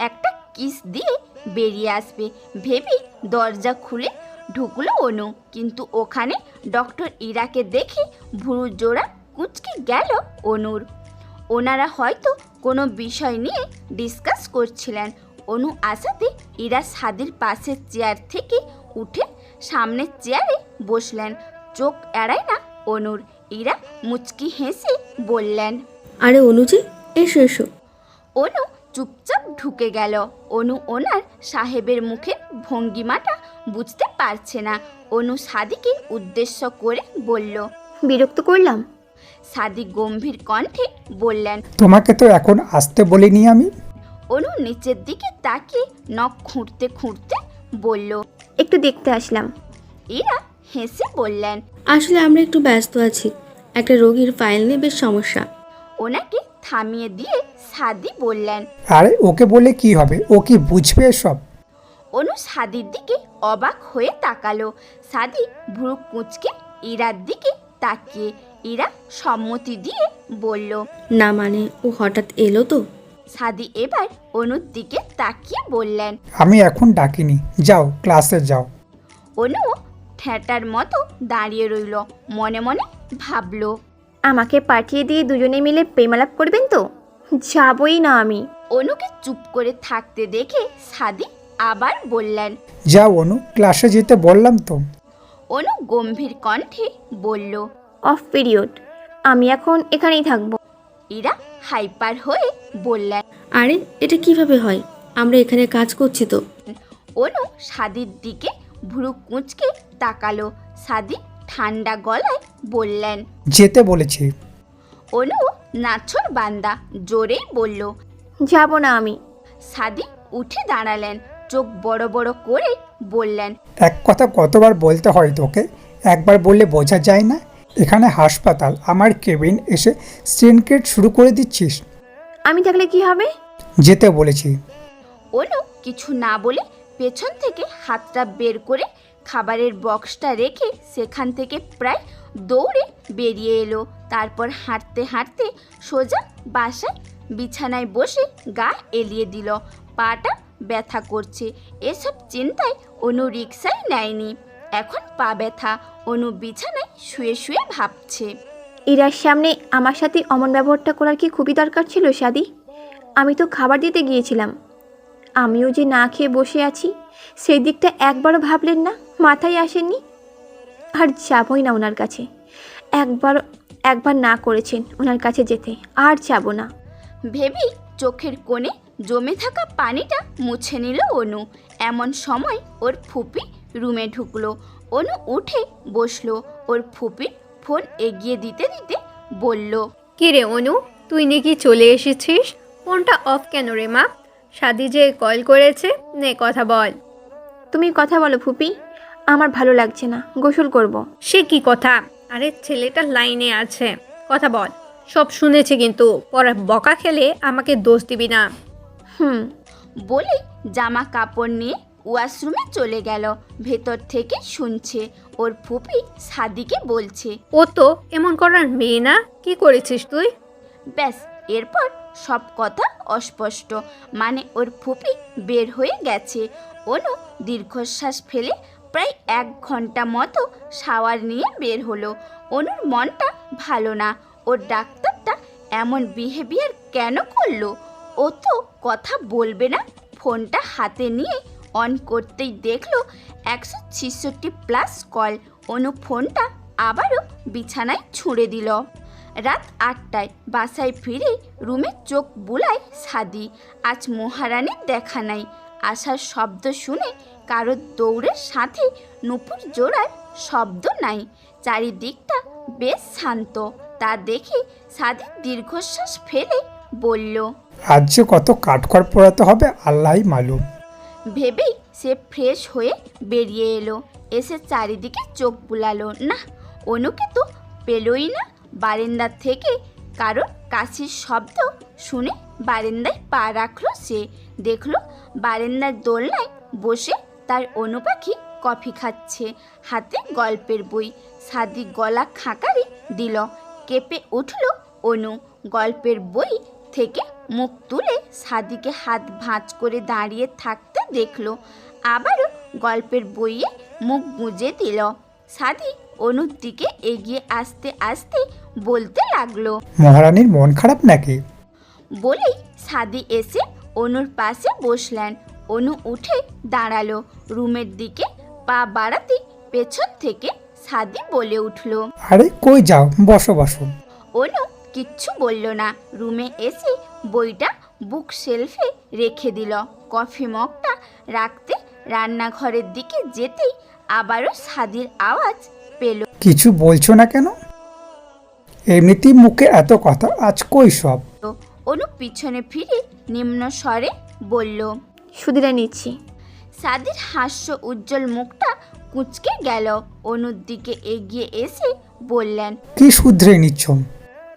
একটা কিস দিয়ে বেরিয়ে আসবে ভেবেই দরজা খুলে ঢুকলো অনু। কিন্তু ওখানে ডক্টর ইরাকে দেখে ভুরু জোড়া কুঁচকে গেল অনুর। ওনারা হয়তো কোনো বিষয় নিয়ে ডিসকাস করছিলেন। অনু আসাতে ইরা সাদির পাশের চেয়ার থেকে উঠে সামনের চেয়ারে বসলেন। চোখ এড়ায় না অনুর। ইরা মুচকি হেসে বললেন, আরে অনুজি, এসো এসো। অনু চুপচাপ ঢুকে গেল। অনু ওনার সাহেবের মুখের ভঙ্গিমাটা বুঝতে পারছে না। অনু সাদিকে উদ্দেশ্য করে বলল, বিরক্ত করলাম? সাদি গম্ভীর কণ্ঠে বললেন, তোমাকে তো এখন আসতে বলিনি আমি। অনু নিচের দিকে তাকিয়ে নখ খুঁড়তে খুঁড়তে বলল, একটু দেখতে আসলাম। ইরা হেসে বললেন, আসলে আমরা একটু ব্যস্ত আছি, একটা রোগীর ফাইল নিয়ে বেশ সমস্যা। ওনাকে থামিয়ে দিয়ে সাদি বললেন। আরে ওকে বলে কি হবে, ও কি বুঝবে সব? অনু সাদির দিকে অবাক হয়ে তাকালো। সাদি ভ্রু কুঁচকে ইরার দিকে তাকিয়ে ইরা সম্মতি দিয়ে বলল, না মানে ও হঠাৎ এলো তো। সাদি এবার অনুর দিকে তাকিয়ে বললেন। আমি এখন ডাকিনি, যাও ক্লাসে যাও। অনু ঠেঁটার মতো দাঁড়িয়ে রইল, মনে মনে ভাবলো, আমাকে পাঠিয়ে দিয়ে দুজনে মিলে প্রেমালাপ করবেন তো? যাবই না আমি। অনুকে চুপ করে থাকতে দেখে সাদি আবার বললেন। যাও অনু, ক্লাসে যেতে বললাম তো। অনু গম্ভীর কণ্ঠে বলল। অফ পিরিয়ড, আমি এখন এখানেই থাকবো। ইরা হাইপার হয়ে বললেন। আরে এটা কিভাবে হয়, আমরা এখানে কাজ করছি তো। অনু সাদির দিকে ভ্রু কুঁচকে তাকালো। সাদি ঠান্ডা গলায় বললেন। যেতে বলেছি। অনু নাছর বান্দা জোরেই বলল। যাব না আমি। সাদি উঠে দাঁড়ালেন, চোখ বড় বড় করে বললেন। এক কথা কতবার বলতে হয় তোকে, একবার বললে বোঝা যায় না? এখানে হাসপাতাল, আমার কেবিন এসে সিনক্রেট শুরু করে দিচ্ছিস। আমি থাকলে কি হবে? যেতে বলেছি। অনু কিছু না বলে পেছন থেকে হাতটা বের করে খাবারের বক্সটা রেখে সেখান থেকে প্রায় দৌড়ে বেরিয়ে এলো। তারপর হাঁটতে হাঁটতে সোজা বাসায় বিছানায় বসে গা এলিয়ে দিল। পাটা ব্যথা করছে। এসব চিন্তায় অনু রিকশায় নেয়নি। এখন পা ব্যথা। অনু বিছানায় শুয়ে শুয়ে ভাবছে, ইরার সামনে আমার সাথে অমন ব্যবহারটা করার কি খুবই দরকার ছিল সাদি? আমি তো খাবার দিতে গিয়েছিলাম। আমিও যে না খেয়ে বসে আছি সেই দিকটা একবারও ভাবলেন না, মাথায় আসেননি। আর যাবই না ওনার কাছে। একবার না করেছেন ওনার কাছে যেতে, আর যাব না। ভেবেই চোখের কোণে জমে থাকা পানিটা মুছে নিল অনু। এমন সময় ওর ফুপি রুমে ঢুকলো। অনু উঠে বসলো। ওর ফুপির ফোন এগিয়ে দিতে দিতে বলল, কি রে অনু, তুই নাকি চলে এসেছিস? ফোনটা অফ কেন রে মা? সাদি যে কল করেছে, নে কথা বল। তুমি কথা বলো ফুপি, আমার ভালো লাগছে না, গোসল করব। সে কি কথা? আরে ছেলেটা লাইনে আছে, কথা বল। সব শুনেছে কিন্তু পরে বকা খেলে আমাকে দোষ দিবি না। বলে জামা কাপড় নিয়ে ওয়াশরুমে চলে গেল। ভেতর থেকে শুনছে ওর ফুপি সাদিকে বলছে, ও তো এমন করার মেয়ে না, কি করেছিস তুই? ব্যাস এরপর সব কথা অস্পষ্ট। মানে ওর ফুপি বের হয়ে গেছে। অনু দীর্ঘশ্বাস ফেলে প্রায় 1 ঘন্টা মতো শাওয়ার নিয়ে বের হলো। অনুর মনটা ভালো না। ওর ডাক্তারটা এমন বিহেভিয়ার কেন করলো? ও তো কথা বলবে না। ফোনটা হাতে নিয়ে অন করতেই দেখলো 166+ কল। অনু ফোনটা আবারও বিছানায় ছুঁড়ে দিল। রাত 8টায় বাসায় ফিরে রুমে চোখ বুলায় সাদি। আজ মহারানীর দেখা নাই। আসার শব্দ শুনে কারোর দৌড়ের সাথে নুপুর জোড়ার শব্দ নাই। চারিদিকটা বেশ শান্ত। তা দেখে সাদি দীর্ঘশ্বাস ফেলে বলল, আজ যে কত কাঠখড় পোড়াতে হবে আল্লাহই মালুম। ভেবেই সে ফ্রেশ হয়ে বেরিয়ে এলো। এসে চারিদিকে চোখ বুলালো, না অনুকে তো পেলই না। বারান্দা থেকে কারোর কাশির শব্দ শুনে বারান্দায় পা রাখলো সে। দেখলো বারান্দার দোলনায় বসে তার অনু পাখি কফি খাচ্ছে, হাতে গল্পের বই। সাদি গলা খাঁকারি দিল। কেঁপে উঠল অনু। গল্পের বই থেকে মুখ তুলে সাদিকে হাত ভাঁজ করে দাঁড়িয়ে থাকতে দেখলো। আবারও গল্পের বইয়ে মুখ গুঁজে দিল। সাদি অনুর দিকে এগিয়ে আসতে আসতে বলতে লাগলো, মহারানীর মন খারাপ নাকি? বলেই সাদি এসে অনুর পাশে বসলেন। অনু উঠে দাঁড়ালো। রুমের দিকে পা বাড়াতে পেছন থেকে সাদি বলে উঠল, আরে কই যাও, বসো বসো। অনু কিচ্ছু বলল না। রুমে এসে বইটা বুক শেলফে রেখে দিল। কফি মগটা রাখতে রান্নাঘরের দিকে যেতেই আবারও সাদির আওয়াজ পেল, কিছু বলছো না কেন? এমনিতেই মুখে এত কথা, আজ কই সব? অনু পিছনে ফিরে নিম্ন স্বরে বলল, সুদিরা নিচ্ছি। সাদির হাস্য উজ্জ্বল মুখটা কুঁচকে গেল। অনুর দিকে এগিয়ে এসে বললেন, কি শুধরে নিচ্ছ?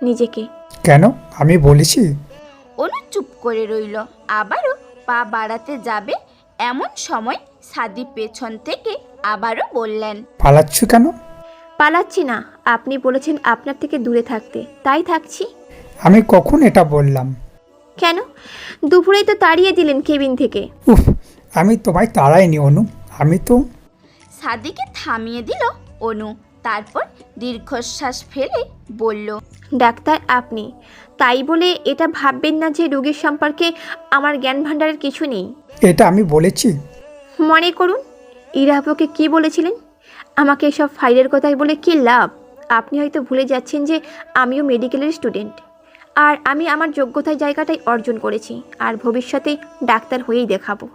নিজেকে। কেন, আমি বলেছি? অনু চুপ করে রইল। আবারও পা বাড়াতে যাবে এমন সময় সাদি পেছন থেকে আবারও বললেন, পালাচ্ছ কেন? পালাচ্ছি না, আপনি বলেছেন আপনার থেকে দূরে থাকতে, তাই থাকছি। আমি কখন এটা বললাম? কেন, দুপুরেই তো তাড়িয়ে দিলেন কেবিন থেকে। উফ, আমি তোমায় তাড়াইনি অনু, আমি তো। সাদিকে থামিয়ে দিল অনু। তারপর দীর্ঘশ্বাস ফেলে বলল, ডাক্তার আপনি, তাই বলে এটা ভাববেন না যে রোগীর সম্পর্কে আমার জ্ঞান ভাণ্ডারের কিছু নেই। এটা আমি বলেছি? মনে করুন ইরাপোকে কি বলেছিলেন। আমাকে এসব ফাইলের কথাই বলে কি লাভ? আপনি হয়তো ভুলে যাচ্ছেন যে আমিও মেডিকেলের স্টুডেন্ট, আর আমি আমার যোগ্যতার জায়গাটাই অর্জন করেছি, আর ভবিষ্যতে ডাক্তার হয়েই দেখাবো।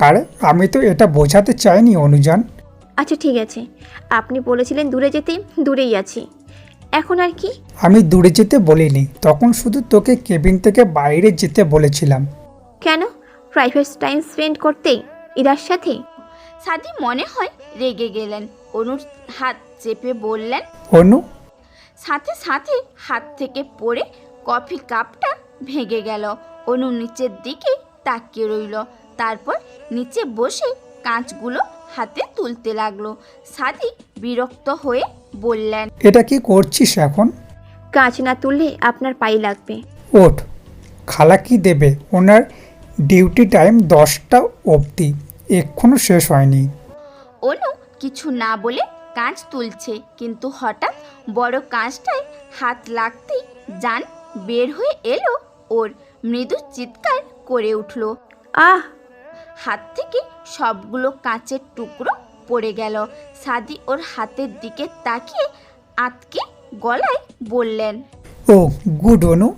আরে আমি তো এটা বোঝাতে চাইনি অনুজান। আচ্ছা ঠিক আছে, আপনি বলেছিলেন দূরে যেতে, দূরেই আছি। এখন আর কি? আমি দূরে যেতে বলিনি, তখন শুধু তোকে কেবিন থেকে বাইরে যেতে বলেছিলাম। কেন, প্রাইভেট টাইম স্পেন্ড করতেই ইরার সাথে? সাদি মনে হয় রেগে গেলেন। অনুর হাত চেপে বললেন, অনু। সাথে সাথে হাত থেকে পড়ে কফি কাপটা ভেঙে গেল। অনু নিচের দিকে তাকিয়ে রইল। তারপর নিচে বসে কাঁচগুলো হাতে তুলতে লাগলো। সাদি বিরক্ত হয়ে বললেন, এটা কি করছিস এখন? কাঁচ না তুললে আপনার পায়ে লাগবে। ওঠ, খালা কি দেবে? ওনার ডিউটি টাইম 10টা অবধি, এক্ষুনো শেষ হয়নি। অনু কিছু না বলে কাঁচ তুলছে, কিন্তু হঠাৎ বড় কাঁচটায় হাত লাগতেই জান বের হয়ে এলো ওর। মৃদু চিৎকার করে উঠল। আহ! হাত থেকে সবগুলো কাঁচের টুকরো পড়ে গেল। সাদি ওর হাতের দিকে তাকিয়ে আতকে গলায় বললেন, ও গুড অনু।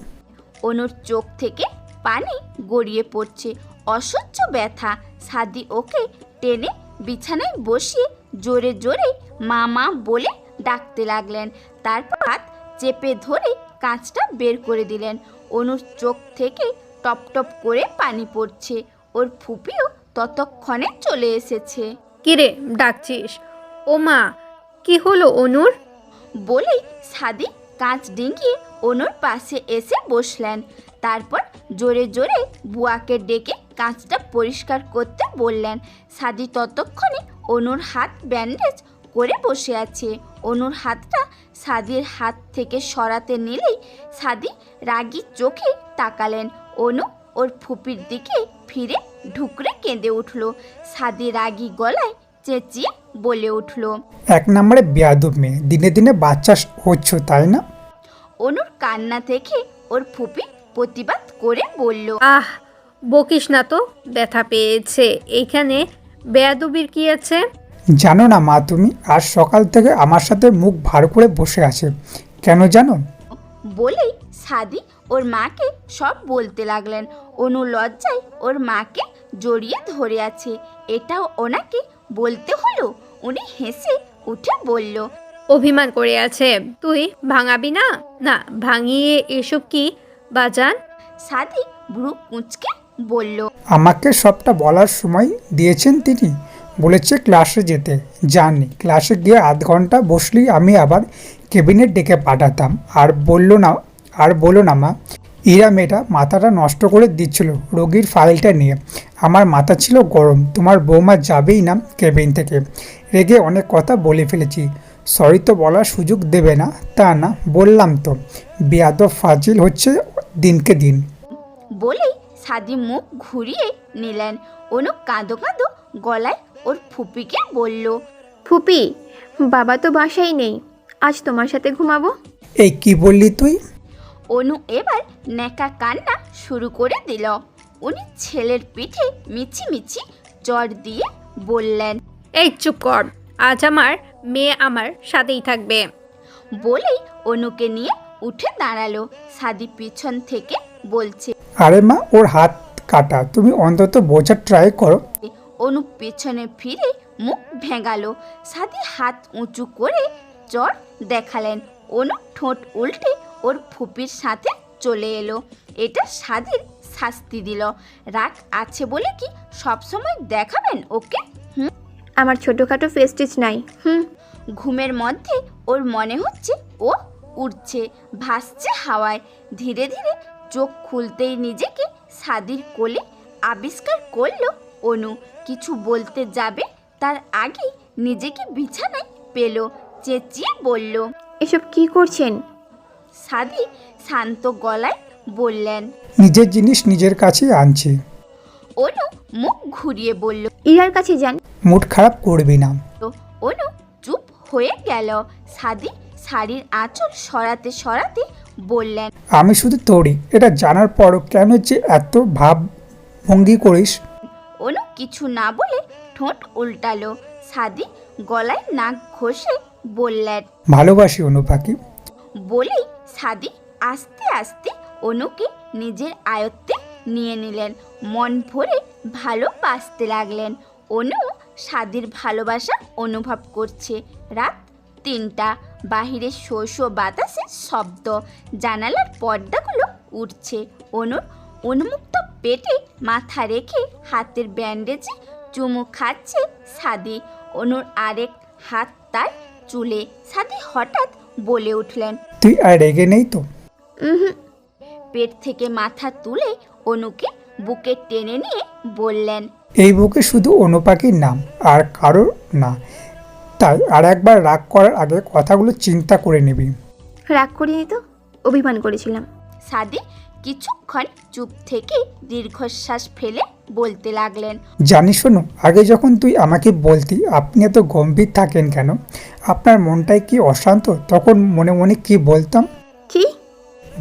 অনুর চোখ থেকে পানি গড়িয়ে পড়ছে। অসহ্য ব্যথা। সাদি ওকে টেনে বিছানায় বসিয়ে জোরে জোরে মা মা বলে ডাকতে লাগলেন। তারপর হাত চেপে ধরে কাঁচটা বের করে দিলেন। অনুর চোখ থেকে টপ টপ করে পানি পড়ছে। ওর ফুপিও ততক্ষণে চলে এসেছে। কিরে ডাকছিস? ও মা, কি হলো অনুর? বলেই সাদি কাঁচ ডিঙিয়ে অনুর পাশে এসে বসলেন। তারপর জোরে জোরে বুয়াকে ডেকে কাঁচটা পরিষ্কার করতে বললেন। সাদি ততক্ষণে অনুর হাত ব্যান্ডেজ করে বসে আছে। অনুর হাতটা সাদির হাত থেকে সরাতে নিলেই সাদি রাগী চোখে তাকালেন। অনু ওর ফুপির দিকে ফিরে ঢুকরে কেঁদে উঠল। সাদি রাগী গলায় চেঁচিয়ে বলে উঠল, এক নম্বরে বেয়াদব মেয়ে, দিনে দিনে বাচ্চা হচ্ছ তাই না? অনুর কান্না থেকে ওর ফুপি প্রতিবাদ করে বলল, আহ, বকিস না তো, ব্যথা পেয়েছে। এইখানে বেয়াদবির কি আছে? জানো না মা, তুমি আজ সকাল থেকে আমার সাথে মুখ ভার করে বসে আছে, কেন জানো? বলেই সাদি ওর মাকে সব বলতে লাগলেন। অনু লজ্জায় ওর মাকে জড়িয়ে ধরে আছে, এটাও ওনাকে বলতে হলো। উনি হেসে উঠে বলল, অভিমান করে আছে, তুই ভাঙাবি না? না ভাঙিয়ে এসব কি বাজান? সাদি ভ্রু কুঁচকে বলল, আমাকে সবটা বলার সময় দিয়েছেন তিনি। বলেছে ক্লাসে যেতে, যাননি। ক্লাসে গিয়ে আধ ঘন্টা বসলেই আমি আবার কেবিনেট ডেকে পাঠাতাম। আর বললো না মা, ইরা মেয়েটা মাথাটা নষ্ট করে দিচ্ছিল রোগীর ফাইলটা নিয়ে। আমার মাথা ছিল গরম, তোমার বৌমা যাবেই না কেবিন থেকে। রেগে অনেক কথা বলে ফেলেছি, সরি তো বলার সুযোগ দেবে না তা না, বললাম তো। বেয়াদব ফাজিল হচ্ছে দিনকে দিন। বলেই সাদি মুখ ঘুরিয়ে নিলেন। অনু কাঁদো কাঁদো গলায় ওর ফুপিকে বলল, ফুপি, বাবা তো বাসায় নেই, আজ তোমার সাথে ঘুমাবো। এই কি বললি তুই? অনু এবার নেকা কান্না শুরু করে দিল। উনি ছেলের পিঠে মিছি মিছি চড় দিয়ে বললেন, এই চুপ কর, আজ আমার মেয়ে আমার সাথেই থাকবে। বলেই অনুকে নিয়ে উঠে দাঁড়ালো। সাদি পিছন থেকে বলছে, আরে মা, ওর হাত কাটা, তুমি অন্তত বোঝার ট্রাই করো। অনু পেছনে ফিরে মুখ ভেঙালো। সাদি হাত উঁচু করে চড় দেখালেন। অনু ঠোঁট উল্টে ওর ফুপির সাথে চলে এলো। এটা সাদির শাস্তি দিল। রাগ আছে বলে কি সবসময় দেখাবেন ওকে? আমার ছোটোখাটো ফেস্টিজ নাই। ঘুমের মধ্যে ওর মনে হচ্ছে ও উড়ছে, ভাসছে হাওয়ায়। ধীরে ধীরে চোখ খুলতেই নিজেকে সাদির কোলে আবিষ্কার করলো অনু। কিছু বলতে যাবে তার আগেই নিজেকে বিছানায় পেল। চেঁচিয়ে বলল, এসব কি করছেন? সাদি শান্ত গলায় বললেন, নিজের জিনিস নিজের কাছেই আনছি। অনু মুখ ঘুরিয়ে বলল, ইরার কাছে যান। মুড খারাপ করবি না। অনু চুপ হয়ে গেল। সাদি শাড়ির আঁচল সরাতে সরাতে বললেন, আমি শুধু তোরই, এটা জানার পরও কেন যে এত ভাব ভঙ্গি করিস? অনু কিছু না বলে ঠোঁট উল্টালো। সাদি গলায় নাক ঘষে বললেন, ভালোবাসি অনু পাখি। বলেই সাদি আস্তে আস্তে অনুকে নিজের আয়ত্তে নিয়ে নিলেন। মন ভরে ভালোবাসতে লাগলেন। অনু সাদির ভালোবাসা অনুভব করছে। রাত 3টা, বাহিরে শো শো বাতাসের শব্দ, জানালার পর্দাগুলো উঠছে। অনুর উন্মুক্ত পেটে মাথা রেখে হাতের ব্যান্ডেজে চুমু খাচ্ছে সাদি। অনুর আরেক হাত তার চুলে। সাদি হঠাৎ বলে উঠলেন, তুই আর রেগে নেই তো? পেট থেকে মাথা তুলে অনুকে বুকে টেনে নিয়ে বললেন, এই বুকে শুধু অনু পাখির নাম, আর কারোর না। তাই আর একবার রাগ করার আগে কথাগুলো চিন্তা করে নিবি। রাগ করিনি তো, অভিমান করেছিলাম। সাদি কিছুক্ষণ চুপ থেকে দীর্ঘশ্বাস ফেলে বলতে লাগলেন, জানি শোনো, আগে যখন তুই আমাকে বলতি আপনি এত গম্ভীর থাকেন কেন, আপনার মনটাই কি অশান্ত, তখন মনে মনে কি বলতাম? কি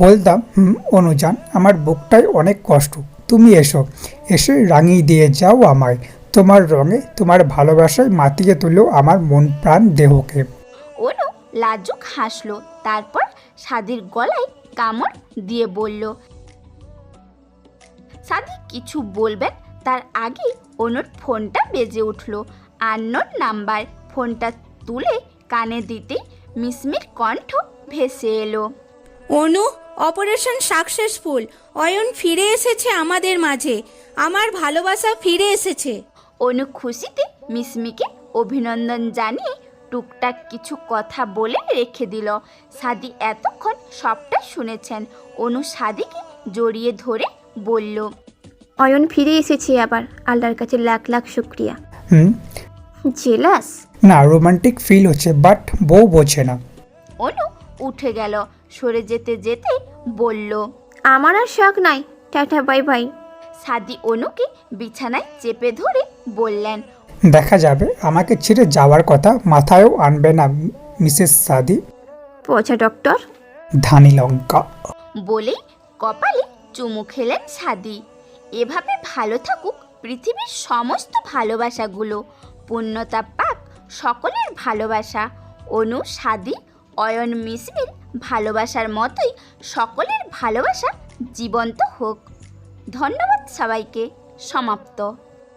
বলতাম, অনুজান, আমার বুকটাই অনেক কষ্ট, তুমি এসে রাঙিয়ে দিয়ে যাও আমায়। তোমার রঙে, তোমার ভালোবাসায় মাতিয়ে তুলো আমার মন প্রাণ দেহকে। অনু লাজুক হাসলো। তারপর সাদির গলায় কামড় দিয়ে বলল, সাদি কিছু বলবেন তার আগেই অনুর ফোনটা বেজে উঠল। Unknown number. ফোনটা তুলে কানে দিতেই মিসমির কণ্ঠ ভেসে এলো, অনু, অপারেশন সাকসেসফুল। অয়ন ফিরে এসেছে আমাদের মাঝে। আমার ভালোবাসা ফিরে এসেছে। অনু খুশিতে মিসমিকে অভিনন্দন জানিয়ে টুকটাক কিছু কথা বলে রেখে দিল। সাদি এতক্ষণ সবটা শুনেছেন। অনু সাদিকে জড়িয়ে ধরে বলল, অয়ন ফিরে এসেছে আবার, আল্লাহর কাছে লাখ লাখ শুক্রিয়া। জেলাস না, রোমান্টিক ফিল হচ্ছে, বাট বউ বোঝে না। অনু উঠে গেল। সরে যেতে যেতে বলল, আমার আর শখ নাই, টাটা বাই বাই। সাদি অনুকে বিছানায় চেপে ধরে বললেন, দেখা যাবে, আমাকে ছেড়ে যাওয়ার কথা মাথায়ও আনবে না মিসেস সাদি। পচা ডক্টর। ধানি লঙ্কা। বলেই কপালে চুমু খেলেন সাদি। এভাবে ভালো থাকুক পৃথিবীর সমস্ত ভালোবাসাগুলো। পূর্ণতা পাক সকলের ভালোবাসা। অনু, সাদি, অয়ন, মিসমির ভালোবাসার মতোই সকলের ভালোবাসা জীবন্ত হোক। ধন্যবাদ সবাইকে। সমাপ্ত।